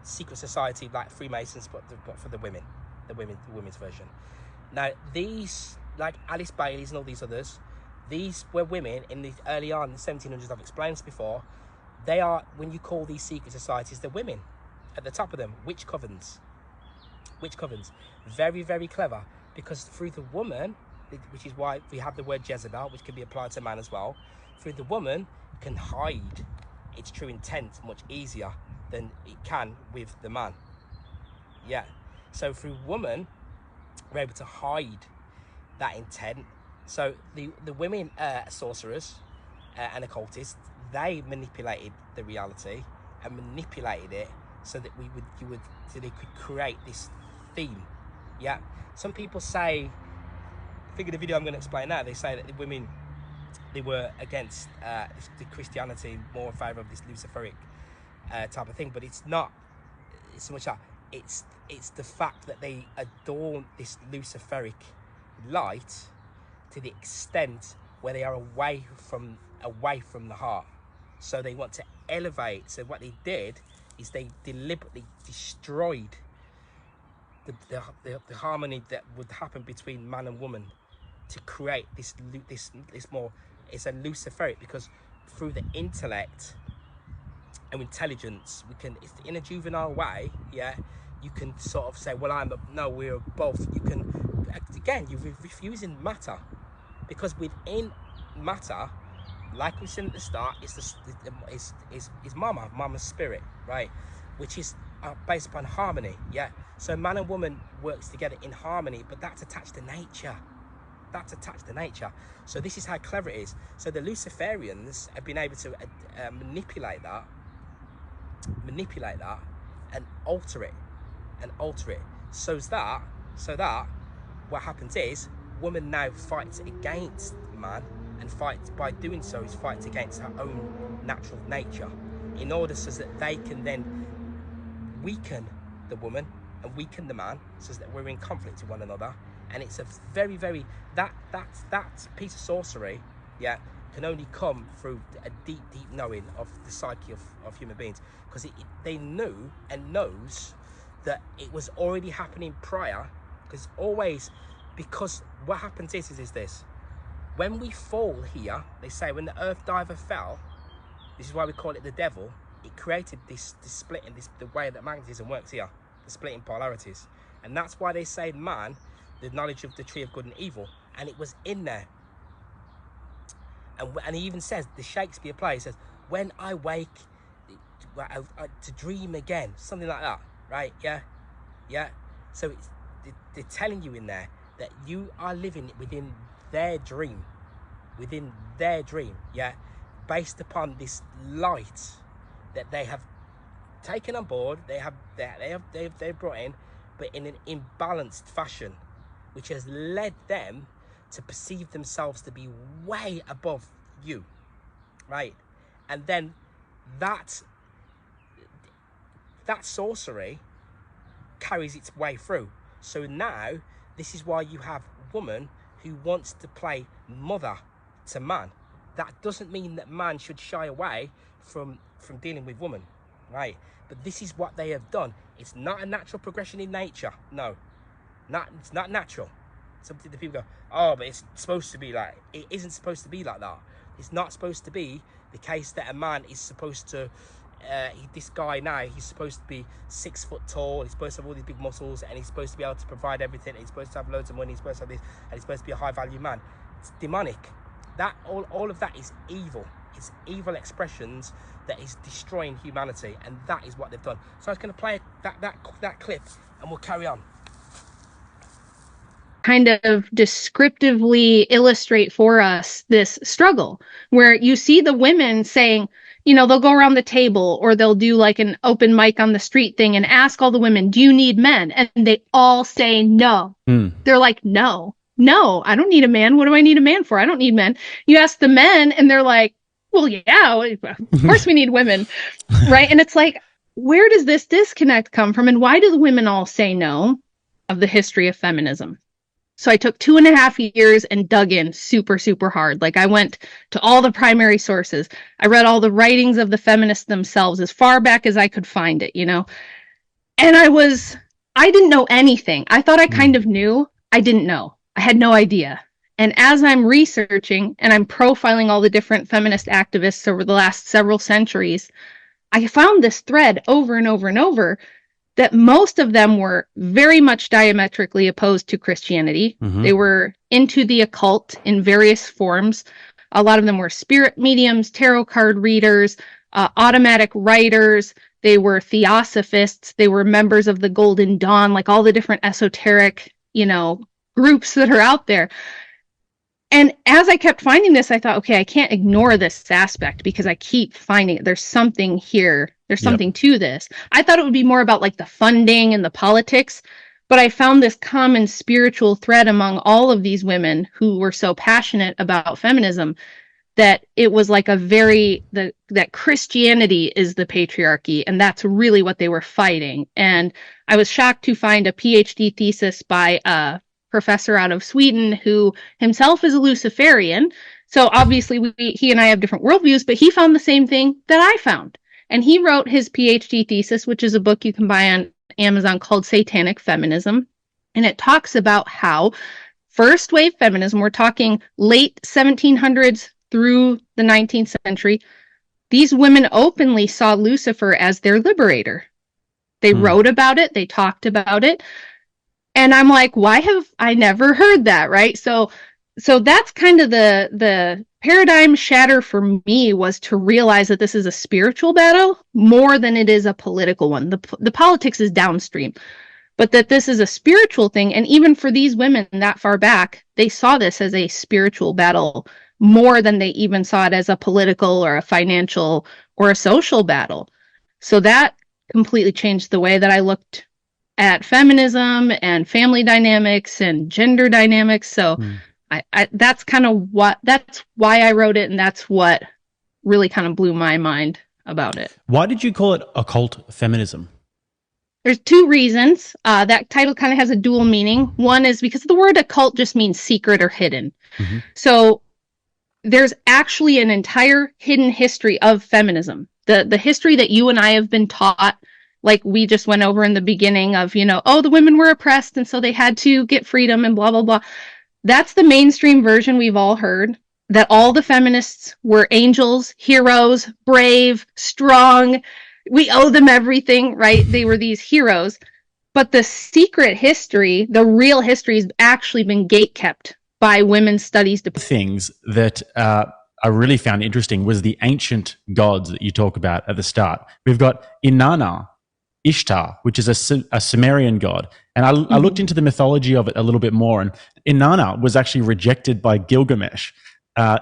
secret society like Freemasons, but for the women. the women's version. Now these, like Alice Bailey's and all these others, these were women in the early on in the 1700s. I've explained this before. They are, when you call these secret societies, they're women at the top of them, witch covens. Very, very clever, because through the woman, which is why we have the word Jezebel, which can be applied to man as well, through the woman can hide its true intent much easier than it can with the man. Yeah, so through woman, we're able to hide that intent. So the women sorcerers and occultists, they manipulated the reality and manipulated it so that so they could create this theme. Yeah, some people say, I think in the video I'm going to explain now, they say that the women, they were against the Christianity, more in favour of this Luciferic type of thing, but it's not so much that. It's the fact that they adorn this Luciferic light to the extent where they are away from the heart. So they want to elevate. So what they did is they deliberately destroyed the harmony that would happen between man and woman to create this more. It's a Luciferic, because through the intellect and intelligence, we can, it's in a juvenile way, yeah, you can sort of say, well, we're both. You can, again, you're refusing matter, because within matter, like we said at the start, it's mama's spirit, right, which is based upon harmony. Yeah, so man and woman works together in harmony, but that's attached to nature. So this is how clever it is. So the Luciferians have been able to manipulate that and alter it so that what happens is woman now fights against man, and fights, by doing so, is fights against her own natural nature, in order so that they can then weaken the woman and weaken the man, so that we're in conflict with one another. And it's a very, very, that piece of sorcery, yeah, can only come through a deep knowing of the psyche of human beings, because they knew and knows that it was already happening prior, because what happens is this: when we fall here, they say when the earth diver fell, this is why we call it the devil, it created this splitting, the way that magnetism works here, the splitting polarities. And that's why they say man, the knowledge of the tree of good and evil, and it was in there. And he even says, the Shakespeare play says, when I wake to dream again, something like that, right? Yeah. So they're telling you in there that you are living within their dream, yeah, based upon this light that they have taken on board, they've brought in, but in an imbalanced fashion, which has led them to perceive themselves to be way above you, right? And then that sorcery carries its way through. So now this is why you have woman who wants to play mother to man. That doesn't mean that man should shy away from dealing with woman, right? But this is what they have done. It's not a natural progression in nature. No, it's not natural. Something that people go, oh, but it's supposed to be like, it isn't supposed to be like that. It's not supposed to be the case that a man is supposed to, this guy now, he's supposed to be 6 foot tall, he's supposed to have all these big muscles, and he's supposed to be able to provide everything, he's supposed to have loads of money, he's supposed to have this, and he's supposed to be a high value man. It's demonic. That all of that is evil. It's evil expressions that is destroying humanity, and that is what they've done. So I was going to play that clip, and we'll carry on. Kind of descriptively illustrate for us this struggle, where you see the women saying, they'll go around the table, or they'll do like an open mic on the street thing and ask all the women, do you need men? And they all say no. They're like, no, I don't need a man. What do I need a man for? I don't need men. You ask the men and they're like, well, yeah, of course we need women. Right. And it's like, where does this disconnect come from? And why do the women all say no of the history of feminism? So I took 2.5 years and dug in super, super hard. Like, I went to all the primary sources. I read all the writings of the feminists themselves as far back as I could find it, And I was I didn't know anything. I thought I kind of knew. I didn't know. I had no idea. And as I'm researching and I'm profiling all the different feminist activists over the last several centuries, I found this thread over and over and over that most of them were very much diametrically opposed to Christianity. They were into the occult in various forms. A lot of them were spirit mediums, tarot card readers, automatic writers. They were theosophists. They were members of the Golden Dawn, like all the different esoteric, groups that are out there. And as I kept finding this, I thought, okay, I can't ignore this aspect because I keep finding it. There's something here. There's something to this. I thought it would be more about like the funding and the politics, but I found this common spiritual thread among all of these women who were so passionate about feminism that it was like that Christianity is the patriarchy, and that's really what they were fighting. And I was shocked to find a PhD thesis by a professor out of Sweden who himself is a Luciferian. So obviously he and I have different worldviews, but he found the same thing that I found. And he wrote his PhD thesis, which is a book you can buy on Amazon called Satanic Feminism. And it talks about how first wave feminism, we're talking late 1700s through the 19th century, these women openly saw Lucifer as their liberator. They wrote about it. They talked about it. And I'm like, why have I never heard that, right? So that's kind of the paradigm shatter for me, was to realize that this is a spiritual battle more than it is a political one. The politics is downstream, but that this is a spiritual thing. And even for these women that far back, they saw this as a spiritual battle more than they even saw it as a political or a financial or a social battle. So that completely changed the way that I looked at feminism and family dynamics and gender dynamics. So that's why I wrote it. And that's what really kind of blew my mind about it. Why did you call it occult feminism? There's two reasons. That title kind of has a dual meaning. One is because the word occult just means secret or hidden. So there's actually an entire hidden history of feminism. The history that you and I have been taught, like we just went over in the beginning of, the women were oppressed and so they had to get freedom and blah, blah, blah. That's the mainstream version we've all heard, that all the feminists were angels, heroes, brave, strong. We owe them everything, right? They were these heroes. But the secret history, the real history, has actually been gatekept by women's studies departments. Things that I really found interesting was the ancient gods that you talk about at the start. We've got Inanna, Ishtar, which is a Sumerian god. And I looked into the mythology of it a little bit more. And Inanna was actually rejected by Gilgamesh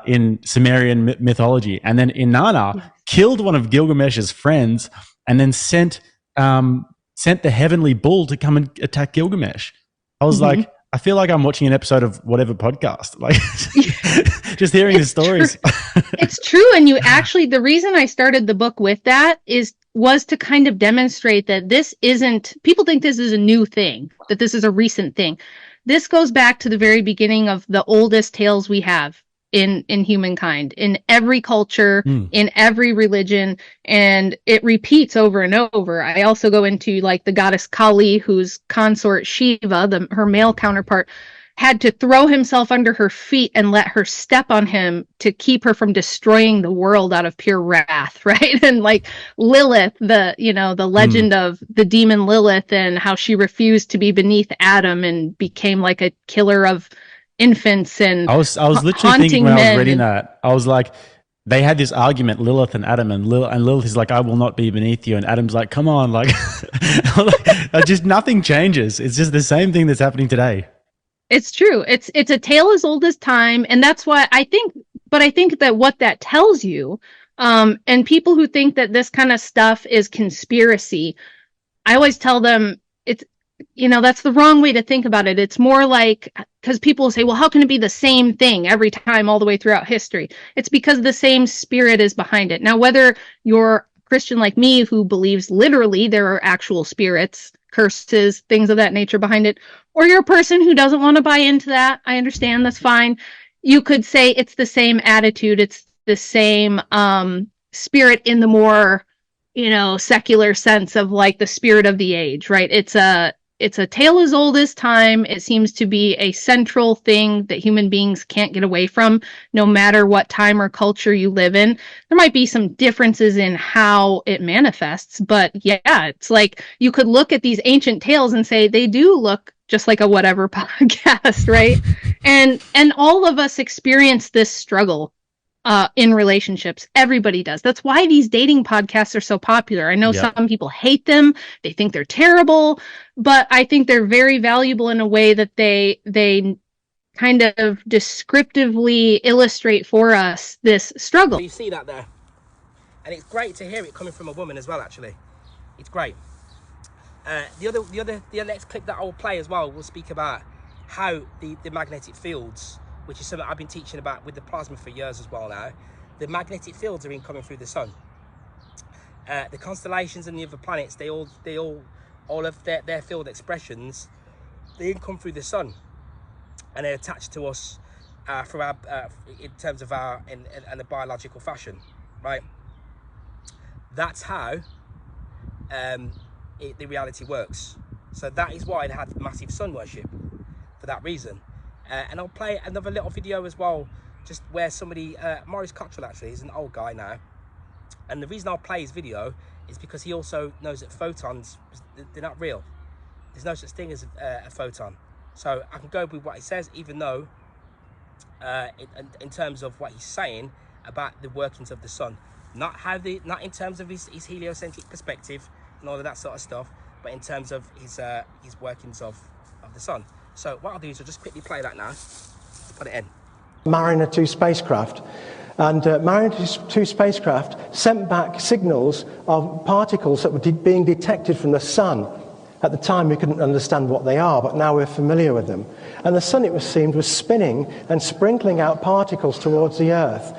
in Sumerian mythology. And then Inanna killed one of Gilgamesh's friends and then sent the heavenly bull to come and attack Gilgamesh. I was like, I feel like I'm watching an episode of whatever podcast, like just hearing the stories. It's true. And the reason I started the book with that was to kind of demonstrate that people think this is a new thing, that this is a recent thing. This goes back to the very beginning of the oldest tales we have in humankind, in every culture, in every religion, and it repeats over and over. I also go into like the goddess Kali, whose consort Shiva, her male counterpart, had to throw himself under her feet and let her step on him to keep her from destroying the world out of pure wrath, right? And like Lilith, the legend of the demon Lilith and how she refused to be beneath Adam and became like a killer of infants and I was literally thinking when I was reading that, I was like, they had this argument, Lilith and Adam, and Lilith is like, I will not be beneath you, and Adam's like, come on, like, just nothing changes. It's just the same thing that's happening today. It's true. It's a tale as old as time, and that's why I think that what that tells you, and people who think that this kind of stuff is conspiracy, I always tell them that's the wrong way to think about it. It's more like, because people say, well, how can it be the same thing every time all the way throughout history? It's because the same spirit is behind it. Now, whether you're Christian like me, who believes literally there are actual spirits, curses, things of that nature behind it, or you're a person who doesn't want to buy into that, I understand, that's fine. You could say it's the same attitude. It's the same spirit in the more, secular sense of like the spirit of the age, right? it's a tale as old as time. It seems to be a central thing that human beings can't get away from, no matter what time or culture you live in. There might be some differences in how it manifests, but yeah, it's like you could look at these ancient tales and say they do look just like a whatever podcast, right? And all of us experience this struggle in relationships. Everybody does. That's why these dating podcasts are so popular. I know some people hate them. They think they're terrible, but I think they're very valuable in a way that they kind of descriptively illustrate for us this struggle. You see that there? And it's great to hear it coming from a woman as well, actually. It's great. The next clip that I will play as well will speak about how the magnetic fields, which is something I've been teaching about with the plasma for years as well now. The magnetic fields are coming through the sun. The constellations and the other planets, they all of their field expressions, they come through the sun, and they're attached to us through our in terms of our in a biological fashion, right? That's how the reality works. So that is why they had massive sun worship, for that reason. And I'll play another little video as well, just where somebody, Maurice Cottrell actually, is an old guy now. And the reason I'll play his video is because he also knows that photons, they're not real. There's no such thing as a photon. So I can go with what he says, even though, in terms of what he's saying about the workings of the sun. Not in terms of his heliocentric perspective and all of that sort of stuff, but in terms of his workings of the sun. So what I'll do is I'll just quickly play that now, put it in. Mariner 2 spacecraft, and Mariner 2 spacecraft sent back signals of particles that were being detected from the sun. At the time we couldn't understand what they are, but now we're familiar with them. And the sun, it seemed, was spinning and sprinkling out particles towards the Earth.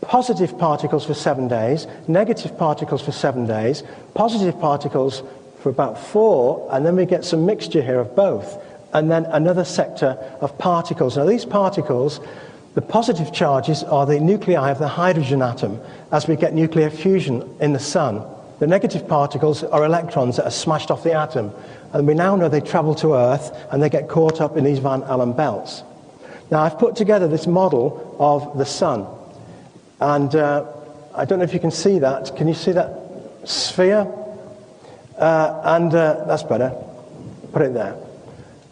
Positive particles for 7 days, negative particles for 7 days, positive particles for about 4, and then we get some mixture here of both. And then another sector of particles. Now these particles, the positive charges are the nuclei of the hydrogen atom as we get nuclear fusion in the sun. The negative particles are electrons that are smashed off the atom. And we now know they travel to Earth and they get caught up in these Van Allen belts. Now I've put together this model of the sun. And I don't know if you can see that. Can you see that sphere? That's better. Put it there.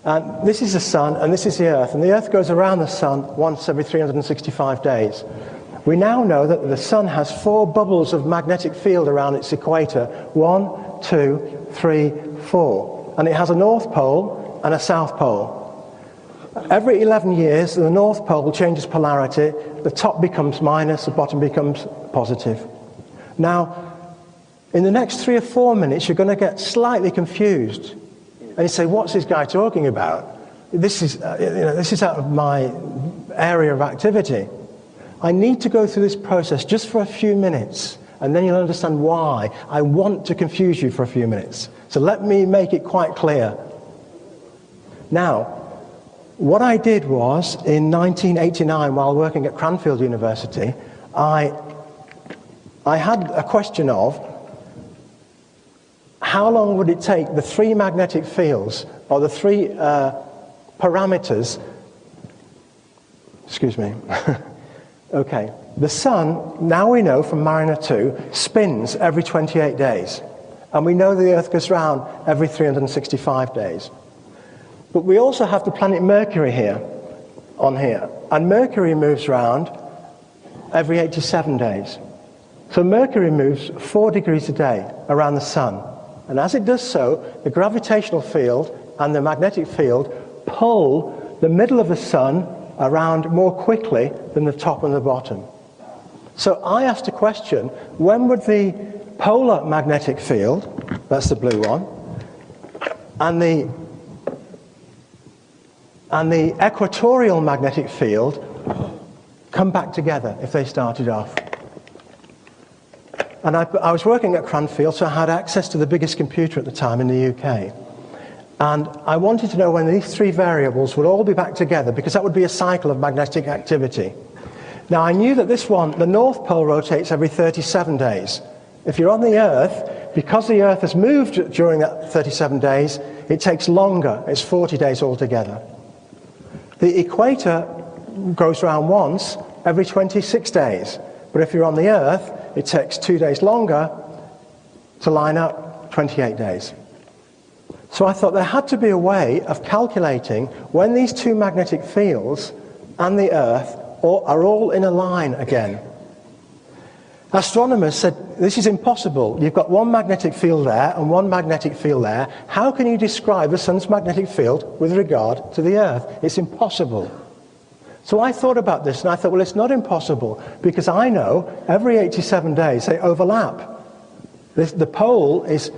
And this is the sun, and this is the Earth. And the Earth goes around the sun once every 365 days. We now know that the sun has 4 bubbles of magnetic field around its equator. 1, 2, 3, 4. And it has a north pole and a south pole. Every 11 years, the north pole changes polarity. The top becomes minus, the bottom becomes positive. Now, in the next 3 or 4 minutes, you're going to get slightly confused. And you say, what's this guy talking about? This is out of my area of activity. I need to go through this process just for a few minutes, and then you'll understand why I want to confuse you for a few minutes. So let me make it quite clear. Now, what I did was, in 1989, while working at Cranfield University, I had a question of, how long would it take the 3 magnetic fields, or the 3 parameters, excuse me, okay, the sun, now we know from Mariner 2, spins every 28 days, and we know the Earth goes round every 365 days. But we also have the planet Mercury here, on here, and Mercury moves round every 87 days. So Mercury moves 4 degrees a day around the sun. And as it does so, the gravitational field and the magnetic field pull the middle of the sun around more quickly than the top and the bottom. So I asked a question, when would the polar magnetic field, that's the blue one, and the equatorial magnetic field come back together if they started off? And I was working at Cranfield, so I had access to the biggest computer at the time in the UK. And I wanted to know when these 3 variables would all be back together, because that would be a cycle of magnetic activity. Now, I knew that this one, the North Pole, rotates every 37 days. If you're on the Earth, because the Earth has moved during that 37 days, it takes longer. It's 40 days altogether. The equator goes around once every 26 days. But if you're on the Earth, it takes 2 days longer to line up 28 days. So I thought there had to be a way of calculating when these two magnetic fields and the Earth are all in a line again. Astronomers said, this is impossible. You've got one magnetic field there and one magnetic field there. How can you describe the sun's magnetic field with regard to the Earth? It's impossible. So I thought about this and I thought, well, it's not impossible because I know every 87 days they overlap. The pole is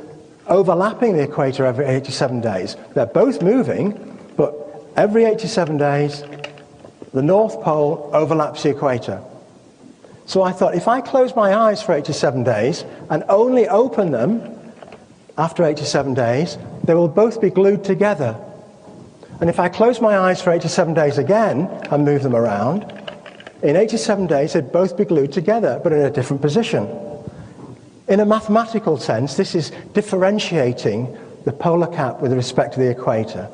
overlapping the equator every 87 days. They're both moving, but every 87 days the North Pole overlaps the equator. So I thought, if I close my eyes for 87 days and only open them after 87 days, they will both be glued together. And if I close my eyes for 87 days again and move them around, in 87 days they'd both be glued together, but in a different position. In a mathematical sense, this is differentiating the polar cap with respect to the equator.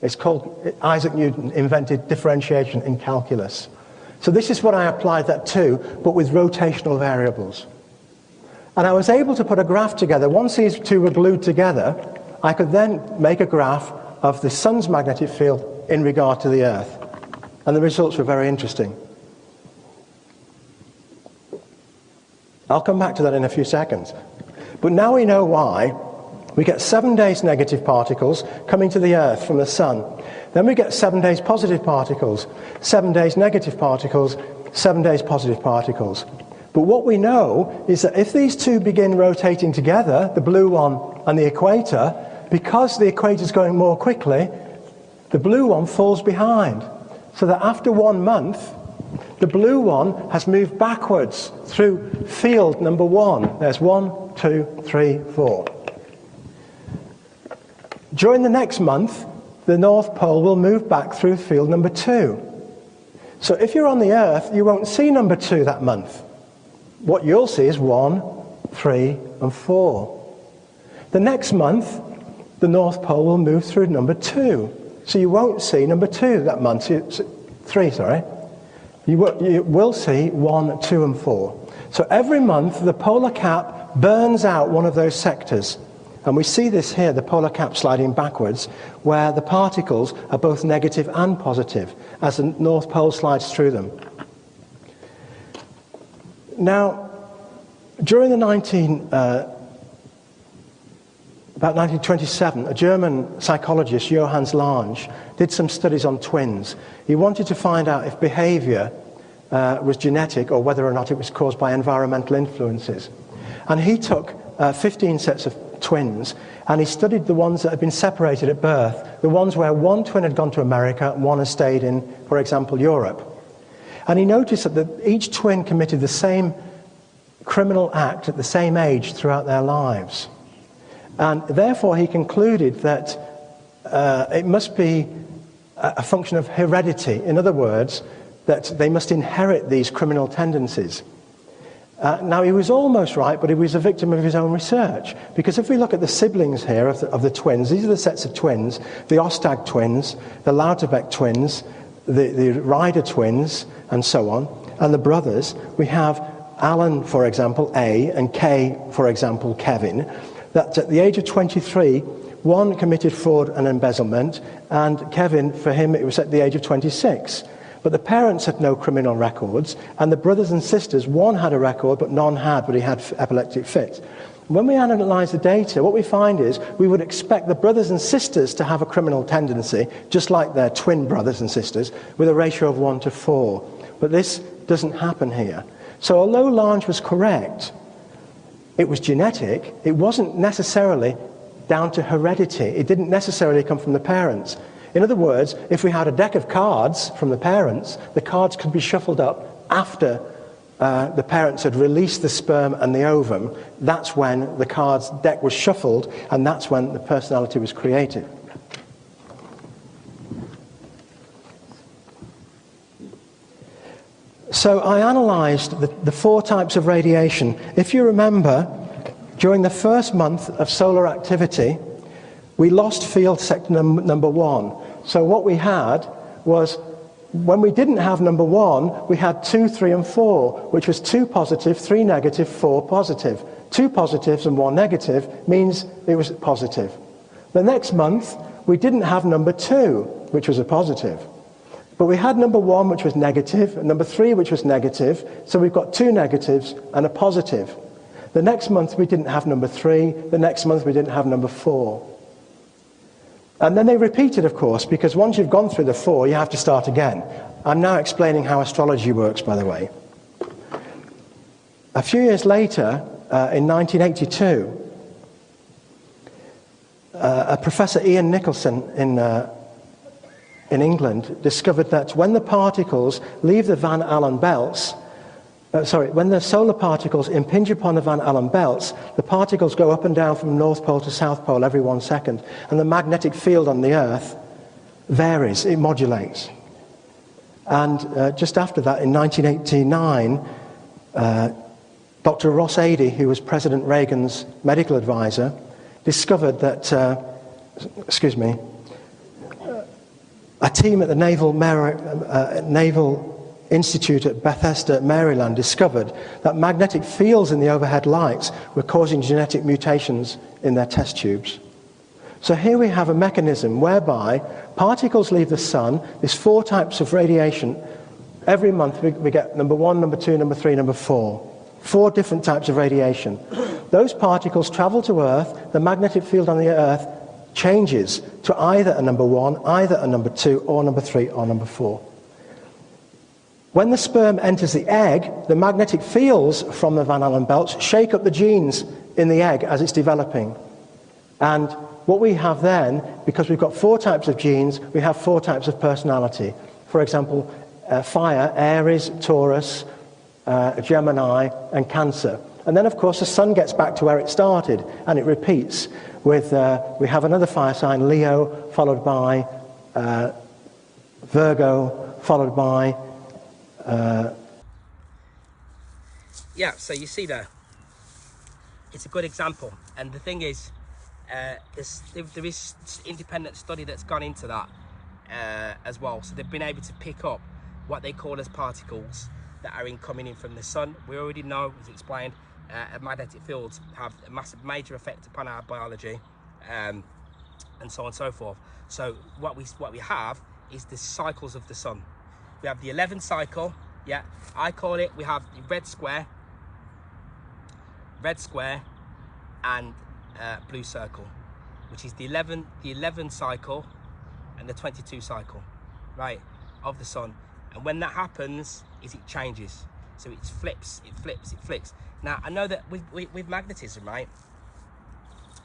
It's called, Isaac Newton invented differentiation in calculus. So this is what I applied that to, but with rotational variables. And I was able to put a graph together. Once these two were glued together, I could then make a graph of the sun's magnetic field in regard to the Earth. And the results were very interesting. I'll come back to that in a few seconds. But now we know why. We get 7 days negative particles coming to the Earth from the sun. Then we get 7 days positive particles, 7 days negative particles, 7 days positive particles. But what we know is that if these two begin rotating together, the blue one and the equator, because the equator is going more quickly, the blue one falls behind. So that after 1 month, the blue one has moved backwards through field number 1. There's 1, 2, 3, 4. During the next month, the North Pole will move back through field number 2. So if you're on the Earth, you won't see number 2 that month. What you'll see is 1, 3, and 4. The next month, the North Pole will move through number 2. So you won't see number 2 that month. 3, sorry. You will see 1, 2, and 4. So every month, the polar cap burns out one of those sectors. And we see this here, the polar cap sliding backwards, where the particles are both negative and positive as the North Pole slides through them. Now, during the about 1927, a German psychologist, Johannes Lange, did some studies on twins. He wanted to find out if behavior was genetic or whether or not it was caused by environmental influences. And he took 15 sets of twins, and he studied the ones that had been separated at birth, the ones where one twin had gone to America and one had stayed in, for example, Europe. And he noticed that each twin committed the same criminal act at the same age throughout their lives. And therefore he concluded that it must be a function of heredity. In other words, that they must inherit these criminal tendencies. Now, he was almost right, but he was a victim of his own research. Because if we look at the siblings here of the twins, these are the sets of twins, the Ostag twins, the Lauterbeck twins, the Ryder twins, and so on, and the brothers. We have Alan, for example, A, and Kay, for example, Kevin, that at the age of 23, one committed fraud and embezzlement, and Kevin, for him, it was at the age of 26. But the parents had no criminal records, and the brothers and sisters, one had a record, but none had, but he had epileptic fits. When we analyse the data, what we find is we would expect the brothers and sisters to have a criminal tendency, just like their twin brothers and sisters, with a ratio of 1 to 4. But this doesn't happen here. So although Lange was correct, it was genetic, it wasn't necessarily down to heredity. It didn't necessarily come from the parents. In other words, if we had a deck of cards from the parents, the cards could be shuffled up after the parents had released the sperm and the ovum. That's when the cards deck was shuffled, and that's when the personality was created. So I analysed the 4 types of radiation. If you remember, during the first month of solar activity, we lost field sector number 1. So what we had was, when we didn't have number 1, we had 2, 3, and 4, which was 2 positive, 3 negative, 4 positive. 2 positives and 1 negative means it was positive. The next month, we didn't have number 2, which was a positive. But we had number 1, which was negative, and number 3, which was negative, so we've got 2 negatives and a positive. The next month, we didn't have number 3, the next month, we didn't have number 4. And then they repeated, of course, because once you've gone through the 4, you have to start again. I'm now explaining how astrology works, by the way. A few years later, in 1982, a Professor Ian Nicholson in England discovered that when the particles leave the Van Allen belts, when the solar particles impinge upon the Van Allen belts, the particles go up and down from North Pole to South Pole every 1 second, and the magnetic field on the Earth varies, it modulates. And just after that, in 1989, Dr. Ross Adey, who was President Reagan's medical advisor, discovered that, a team at the Naval Institute at Bethesda, Maryland, discovered that magnetic fields in the overhead lights were causing genetic mutations in their test tubes. So here we have a mechanism whereby particles leave the sun. There's 4 types of radiation. Every month we get number 1, number 2, number 3, number 4. 4 different types of radiation. Those particles travel to Earth. The magnetic field on the Earth changes to either a number 1, either a number 2, or number 3, or number 4. When the sperm enters the egg, the magnetic fields from the Van Allen belts shake up the genes in the egg as it's developing. And what we have then, because we've got 4 types of genes, we have 4 types of personality. For example, fire, Aries, Taurus, Gemini, and Cancer. And then, of course, the sun gets back to where it started, and it repeats. With we have another fire sign, Leo, followed by Virgo, followed by... Yeah, so you see there, it's a good example. And the thing is, there is independent study that's gone into that as well. So they've been able to pick up what they call as particles that are coming in from the sun. We already know, as explained, magnetic fields have a massive, major effect upon our biology, and so on and so forth. So what we have is the cycles of the sun. We have the 11 cycle, yeah, I call it. We have the red square, and blue circle, which is the 11 cycle and the 22 cycle, right, of the sun. And when that happens, it changes. So it flips. Now I know that with magnetism, right,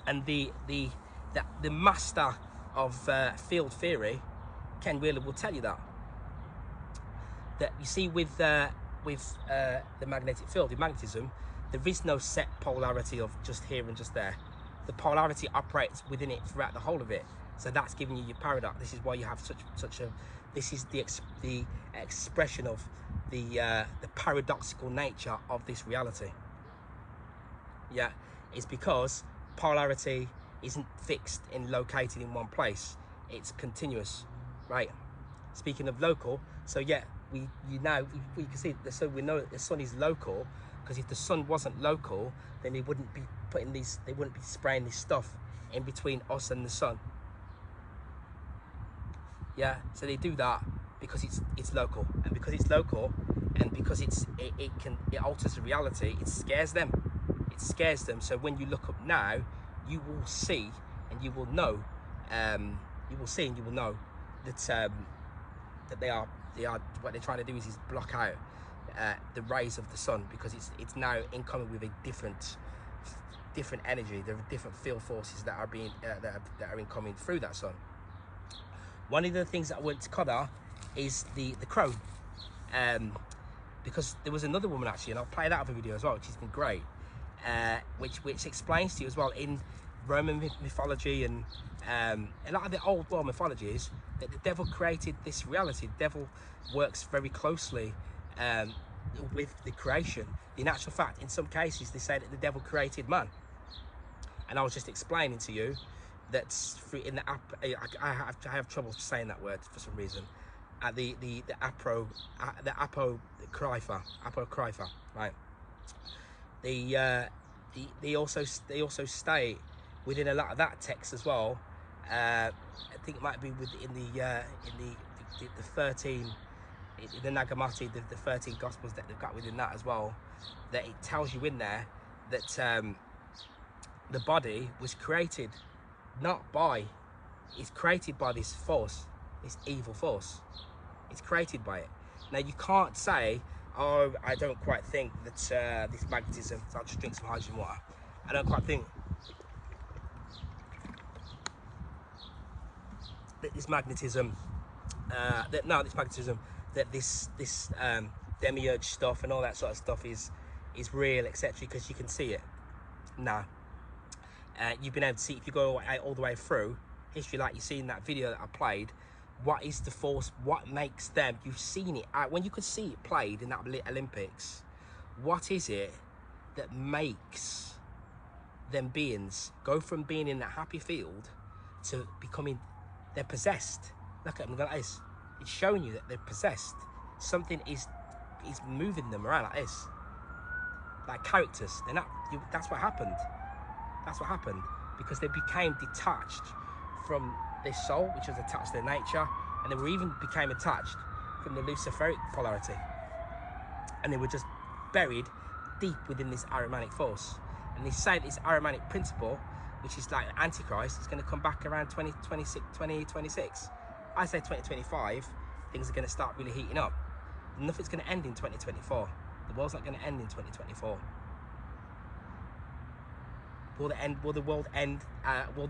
and the master of field theory, Ken Wheeler, will tell you that you see with the magnetic field, in magnetism, there is no set polarity of just here and just there. The polarity operates within it throughout the whole of it. So that's giving you your paradox. This is why you have such a. This is the expression of the paradoxical nature of this reality. Yeah, it's because polarity isn't fixed and located in one place. It's continuous, right? Speaking of local, so yeah, we can see that. So we know that the sun is local, because if the sun wasn't local, then they wouldn't be spraying this stuff in between us and the sun. Yeah, so they do that because it's local, and because it's local, and because it alters the reality. It scares them. So when you look up now, you will see and you will know. That they are what they're trying to do is block out the rays of the sun, because it's now incoming with a different energy. There are different field forces that are being that are incoming through that sun. One of the things that I want to cover is the crow, because there was another woman actually, and I'll play that other video as well, which has been great, which explains to you as well in Roman mythology and a lot of the old world mythologies that the devil created this reality. The devil works very closely with the creation. In actual fact, in some cases, they say that the devil created man. And I was just explaining to you that's in the I have trouble saying that word for some reason. The apocrypha, right? They also state within a lot of that text as well. I think it might be within the 13 in the Nag Hammadi, the 13 Gospels that they've got within that as well. That it tells you in there that the body was created it's created by this force, this evil force. It's created by it. Now you can't say, oh, I don't quite think that this magnetism, so I'll just drink some hydrogen water. I don't quite think that this magnetism, that this demiurge stuff and all that sort of stuff is real, etc. Because you can see it. No. You've been able to see, if you go all the way through history, like you see in that video that I played, what is the force, what makes them, you've seen it, when you could see it played in that Olympics, what is it that makes them beings go from being in that happy field to becoming, they're possessed. Look at them like this. It's showing you that they're possessed. Something is moving them around like this. Like characters, they're not, that's what happened. That's what happened, because they became detached from their soul, which was attached to their nature, and they were even became attached from the Luciferic polarity, and they were just buried deep within this Ahrimanic force. And they say this Ahrimanic principle, which is like Antichrist, is going to come back around 2026. I say 2025, things are going to start really heating up. Nothing's going to end in 2024. The world's not going to end in 2024. Will the world end? Will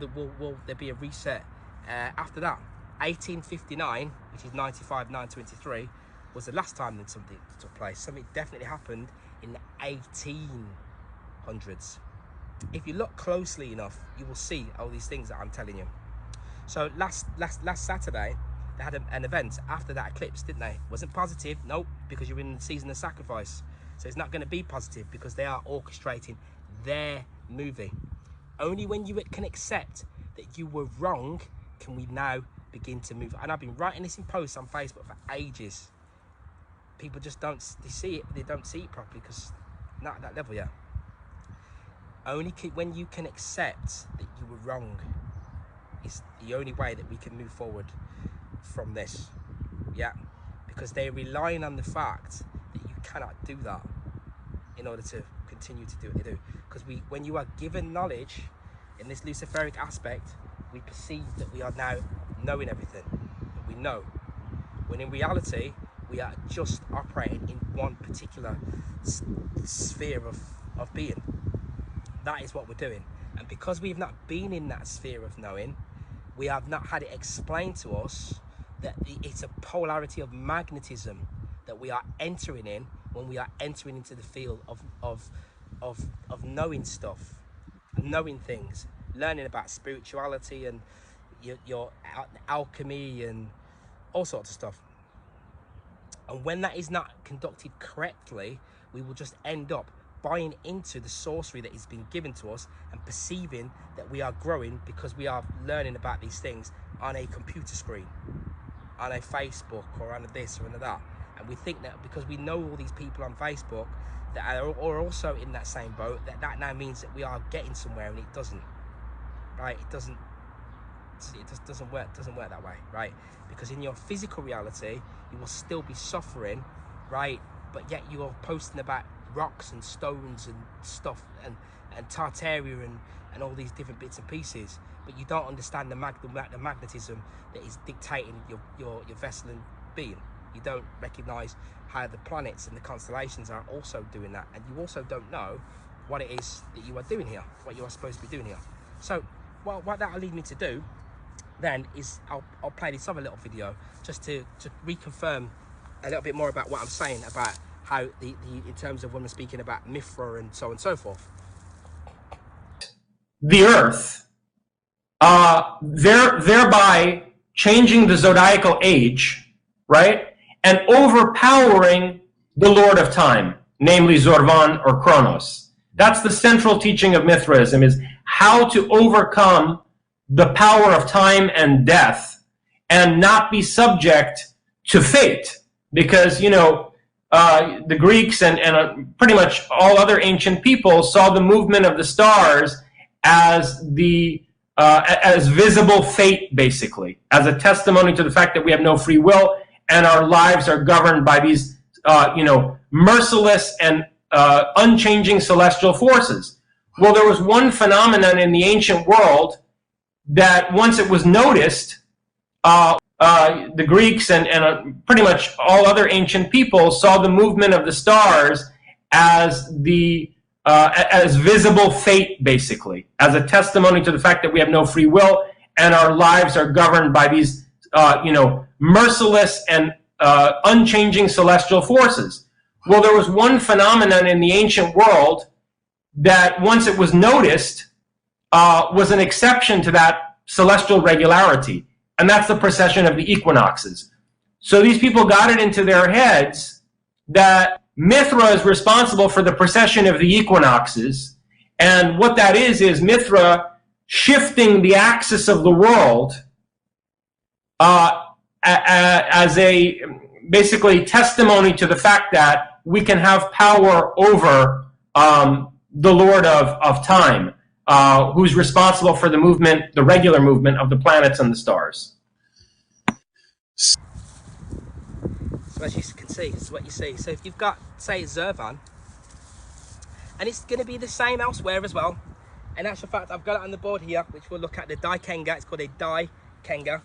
there be a reset after that? 1859, which is 923, was the last time that something took place. Something definitely happened in the 1800s. If you look closely enough, you will see all these things that I'm telling you. So last Saturday, they had an event after that eclipse, didn't they? Wasn't positive, nope, because you're in the season of sacrifice. So it's not going to be positive, because they are orchestrating their movie. Only when you can accept that you were wrong can we now begin to move. And I've been writing this in posts on Facebook for ages. People just they see it, but they don't see it properly because not at that level yet. Only when you can accept that you were wrong is the only way that we can move forward from this. Yeah, because they're relying on the fact that you cannot do that in order to continue to do what they do. Because when you are given knowledge in this Luciferic aspect, we perceive that we are now knowing everything that we know, when in reality we are just operating in one particular sphere of being. That is what we're doing. And because we've not been in that sphere of knowing, we have not had it explained to us that it's a polarity of magnetism that we are entering in when we are entering into the field of knowing stuff, knowing things, learning about spirituality and your alchemy and all sorts of stuff. And when that is not conducted correctly, we will just end up buying into the sorcery that has been given to us and perceiving that we are growing because we are learning about these things on a computer screen, on a Facebook or on a this or on a that. And we think that because we know all these people on Facebook that are also in that same boat, that now means that we are getting somewhere, and it doesn't, right? It just doesn't work that way, right? Because in your physical reality, you will still be suffering, right? But yet you are posting about rocks and stones and stuff and Tartaria and all these different bits and pieces, but you don't understand the magnetism that is dictating your vessel and being. You don't recognize how the planets and the constellations are also doing that, and you also don't know what it is that you are doing here, what you are supposed to be doing here. So what that will lead me to do then is I'll play this other little video just to reconfirm a little bit more about what I'm saying about how the in terms of when we're speaking about Mithra and so on and so forth. The Earth, thereby changing the zodiacal age, right? And overpowering the Lord of Time, namely Zorvan or Kronos. That's the central teaching of Mithraism, is how to overcome the power of time and death and not be subject to fate. Because, you know, the Greeks and pretty much all other ancient people saw the movement of the stars as as visible fate, basically, as a testimony to the fact that we have no free will and our lives are governed by these, you know, merciless and unchanging celestial forces. Well, there was one phenomenon in the ancient world that once it was noticed, the Greeks and pretty much all other ancient people saw the movement of the stars as as visible fate, basically, as a testimony to the fact that we have no free will and our lives are governed by these, you know, merciless and unchanging celestial forces. Well, there was one phenomenon in the ancient world that once it was noticed was an exception to that celestial regularity, and that's the precession of the equinoxes. So these people got it into their heads that Mithra is responsible for the precession of the equinoxes, and what that is Mithra shifting the axis of the world as a basically testimony to the fact that we can have power over the Lord of time, who's responsible for the movement, the regular movement of the planets and the stars. So as you can see, this is what you see. So if you've got, say, Zervan, and it's going to be the same elsewhere as well. In actual fact, I've got it on the board here, which we'll look at, the Daikenga. It's called a Daikenga,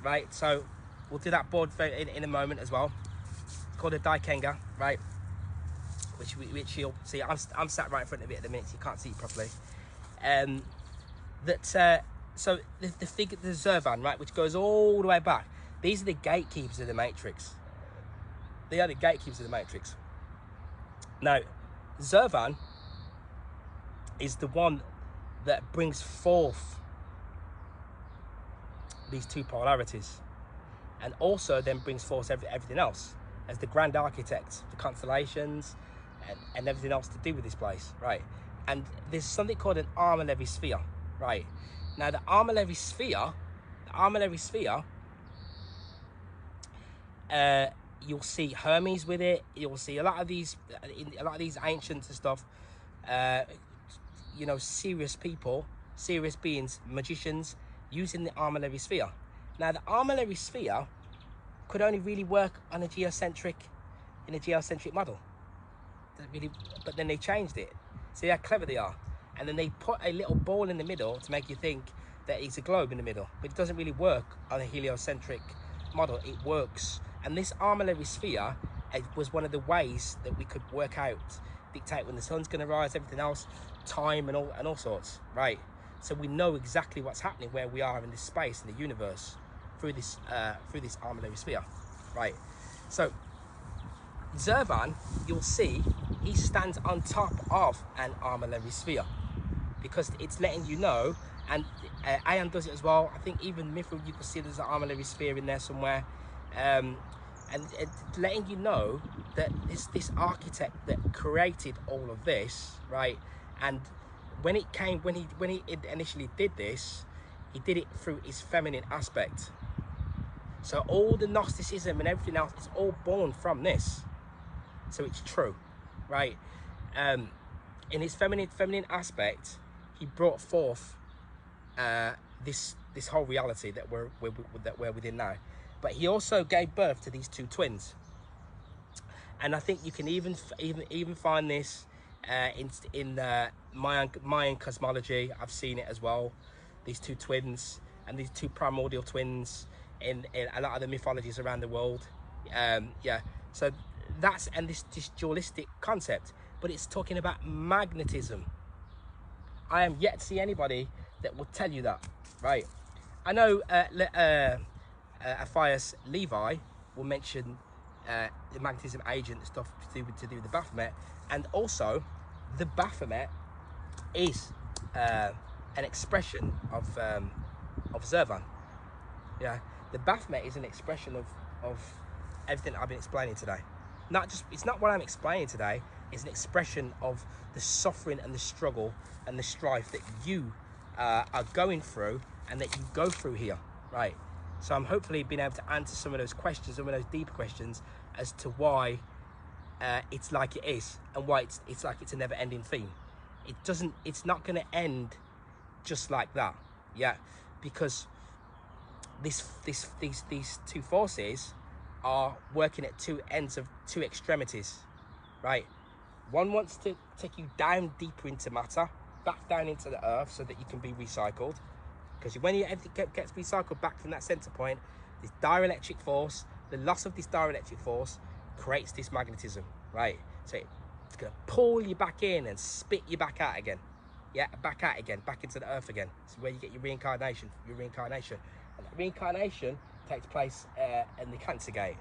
right? So we'll do that board in a moment as well. It's called a Daikenga, right? Which you'll see. I'm sat right in front of it at the minute, so you can't see it properly. So the figure, the Zervan, right, which goes all the way back. These are the gatekeepers of the Matrix. They are the gatekeepers of the Matrix. Now, Zervan is the one that brings forth these two polarities, and also then brings forth everything else as the grand architect, the constellations, and everything else to do with this place, right? And there's something called an armor-levy sphere, right? Now, the armor-levy sphere, you'll see Hermes with it. You'll see a lot of these ancients and stuff. You know, serious people, serious beings, magicians, using the armor-levy sphere. Now, the armor-levy sphere could only really work on in a geocentric model. But then they changed it. See how clever they are. And then they put a little ball in the middle to make you think that it's a globe in the middle. But it doesn't really work on a heliocentric model. It works. And this armor-levy sphere, it was one of the ways that we could work out, dictate when the sun's going to rise, everything else, time and all sorts, right? So we know exactly what's happening where we are in this space, in the universe, through this armor-levy sphere, right? So Zervan, you'll see, he stands on top of an armor-levy sphere because it's letting you know, and Aeon does it as well. I think even Mithril, you can see there's an armor-levy sphere in there somewhere. And it's letting you know that this architect that created all of this, right? And when he initially did this, he did it through his feminine aspect. So all the Gnosticism and everything else is all born from this. So it's true, right? In his feminine aspect, he brought forth this whole reality that we're within now. But he also gave birth to these two twins, and I think you can even find this in Mayan cosmology. I've seen it as well. These two twins and these two primordial twins in a lot of the mythologies around the world. Yeah. So that's this dualistic concept, but it's talking about magnetism. I am yet to see anybody that will tell you that, right? I know. Aphias Levi will mention the magnetism agent stuff to do with the Baphomet, and also the Baphomet is an expression of Zervan. Yeah, the Baphomet is an expression of everything I've been explaining today. It's not what I'm explaining today. It's an expression of the suffering and the struggle and the strife that you are going through and that you go through here, right? So I'm hopefully being able to answer some of those questions, some of those deeper questions as to why it's like it is, and why it's like it's a never-ending theme. It's not going to end just like that, yeah, because these two forces are working at two ends of two extremities, right? One wants to take you down deeper into matter, back down into the earth, so that you can be recycled. Because when everything gets recycled back from that center point, this dielectric force, the loss of this dielectric force creates this magnetism, right? So it's going to pull you back in and spit you back out again. Yeah, back out again, back into the earth again. This is where you get your reincarnation. And that reincarnation takes place in the cancer gate,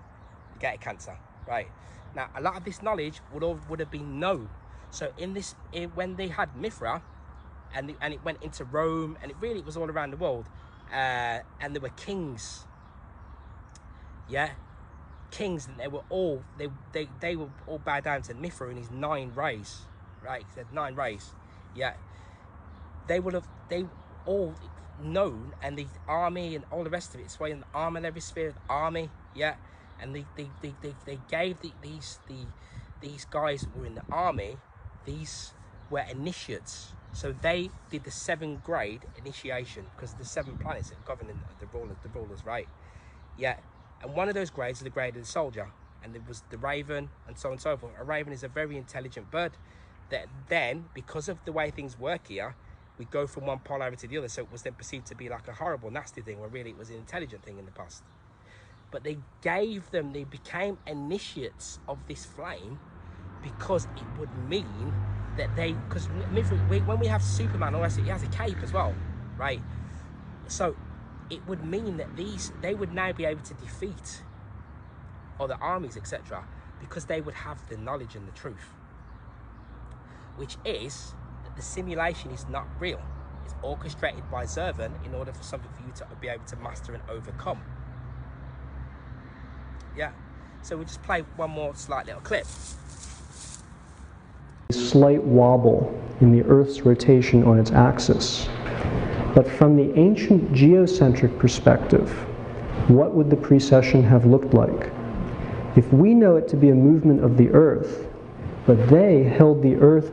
the gate of cancer, right? Now, a lot of this knowledge would have been known. So when they had Mithra, and it went into Rome, and it was all around the world, and there were kings, yeah, kings, and they were all bow down to Mithra and his 9 rays, right? He said 9 rays, yeah. They all known, and the army and all the rest of it, it's why in the armillary sphere, the army, yeah, and they gave these guys that were in the army, these were initiates. So they did the 7th grade initiation, because the 7 planets that govern the rulers, right? Yeah, and one of those grades is the grade of the soldier, and there was the raven, and so on and so forth. A raven is a very intelligent bird. That then, because of the way things work here, we go from one polarity to the other. So it was then perceived to be like a horrible, nasty thing, when really it was an intelligent thing in the past. But they became initiates of this flame, because it would mean that because when we have Superman, or he has a cape as well, right? So it would mean that they would now be able to defeat other armies, etc., because they would have the knowledge and the truth, which is that the simulation is not real. It's orchestrated by Zervan in order for something for you to be able to master and overcome. Yeah. So we'll just play one more slight little clip. Slight wobble in the Earth's rotation on its axis. But from the ancient geocentric perspective, what would the precession have looked like? If we know it to be a movement of the Earth, but they held the Earth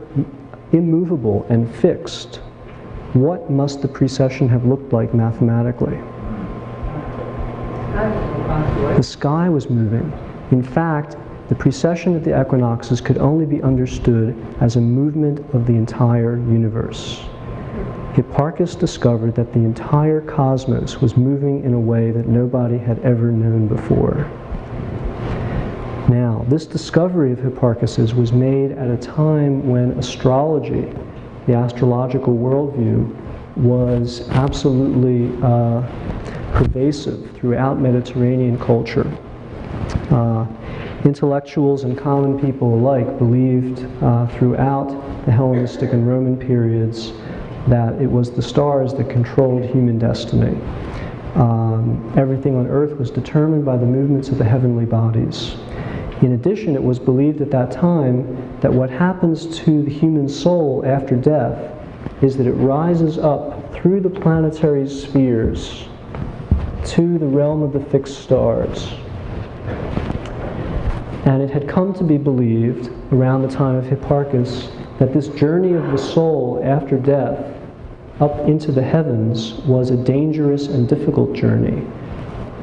immovable and fixed, what must the precession have looked like mathematically? The sky was moving. In fact, the precession of the equinoxes could only be understood as a movement of the entire universe. Hipparchus discovered that the entire cosmos was moving in a way that nobody had ever known before. Now, this discovery of Hipparchus's was made at a time when astrology, the astrological worldview, was absolutely pervasive throughout Mediterranean culture. Intellectuals and common people alike believed throughout the Hellenistic and Roman periods that it was the stars that controlled human destiny. Everything on Earth was determined by the movements of the heavenly bodies. In addition, it was believed at that time that what happens to the human soul after death is that it rises up through the planetary spheres to the realm of the fixed stars. And it had come to be believed around the time of Hipparchus that this journey of the soul after death up into the heavens was a dangerous and difficult journey,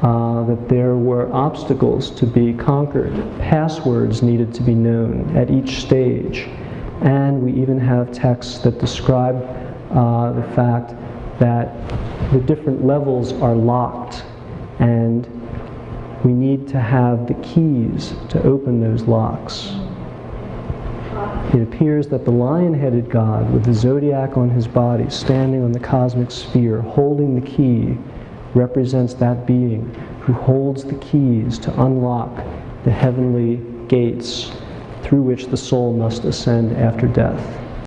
that there were obstacles to be conquered, passwords needed to be known at each stage, and we even have texts that describe the fact that the different levels are locked, and we need to have the keys to open those locks. It appears that the lion-headed god with the zodiac on his body, standing on the cosmic sphere, holding the key, represents that being who holds the keys to unlock the heavenly gates through which the soul must ascend after death.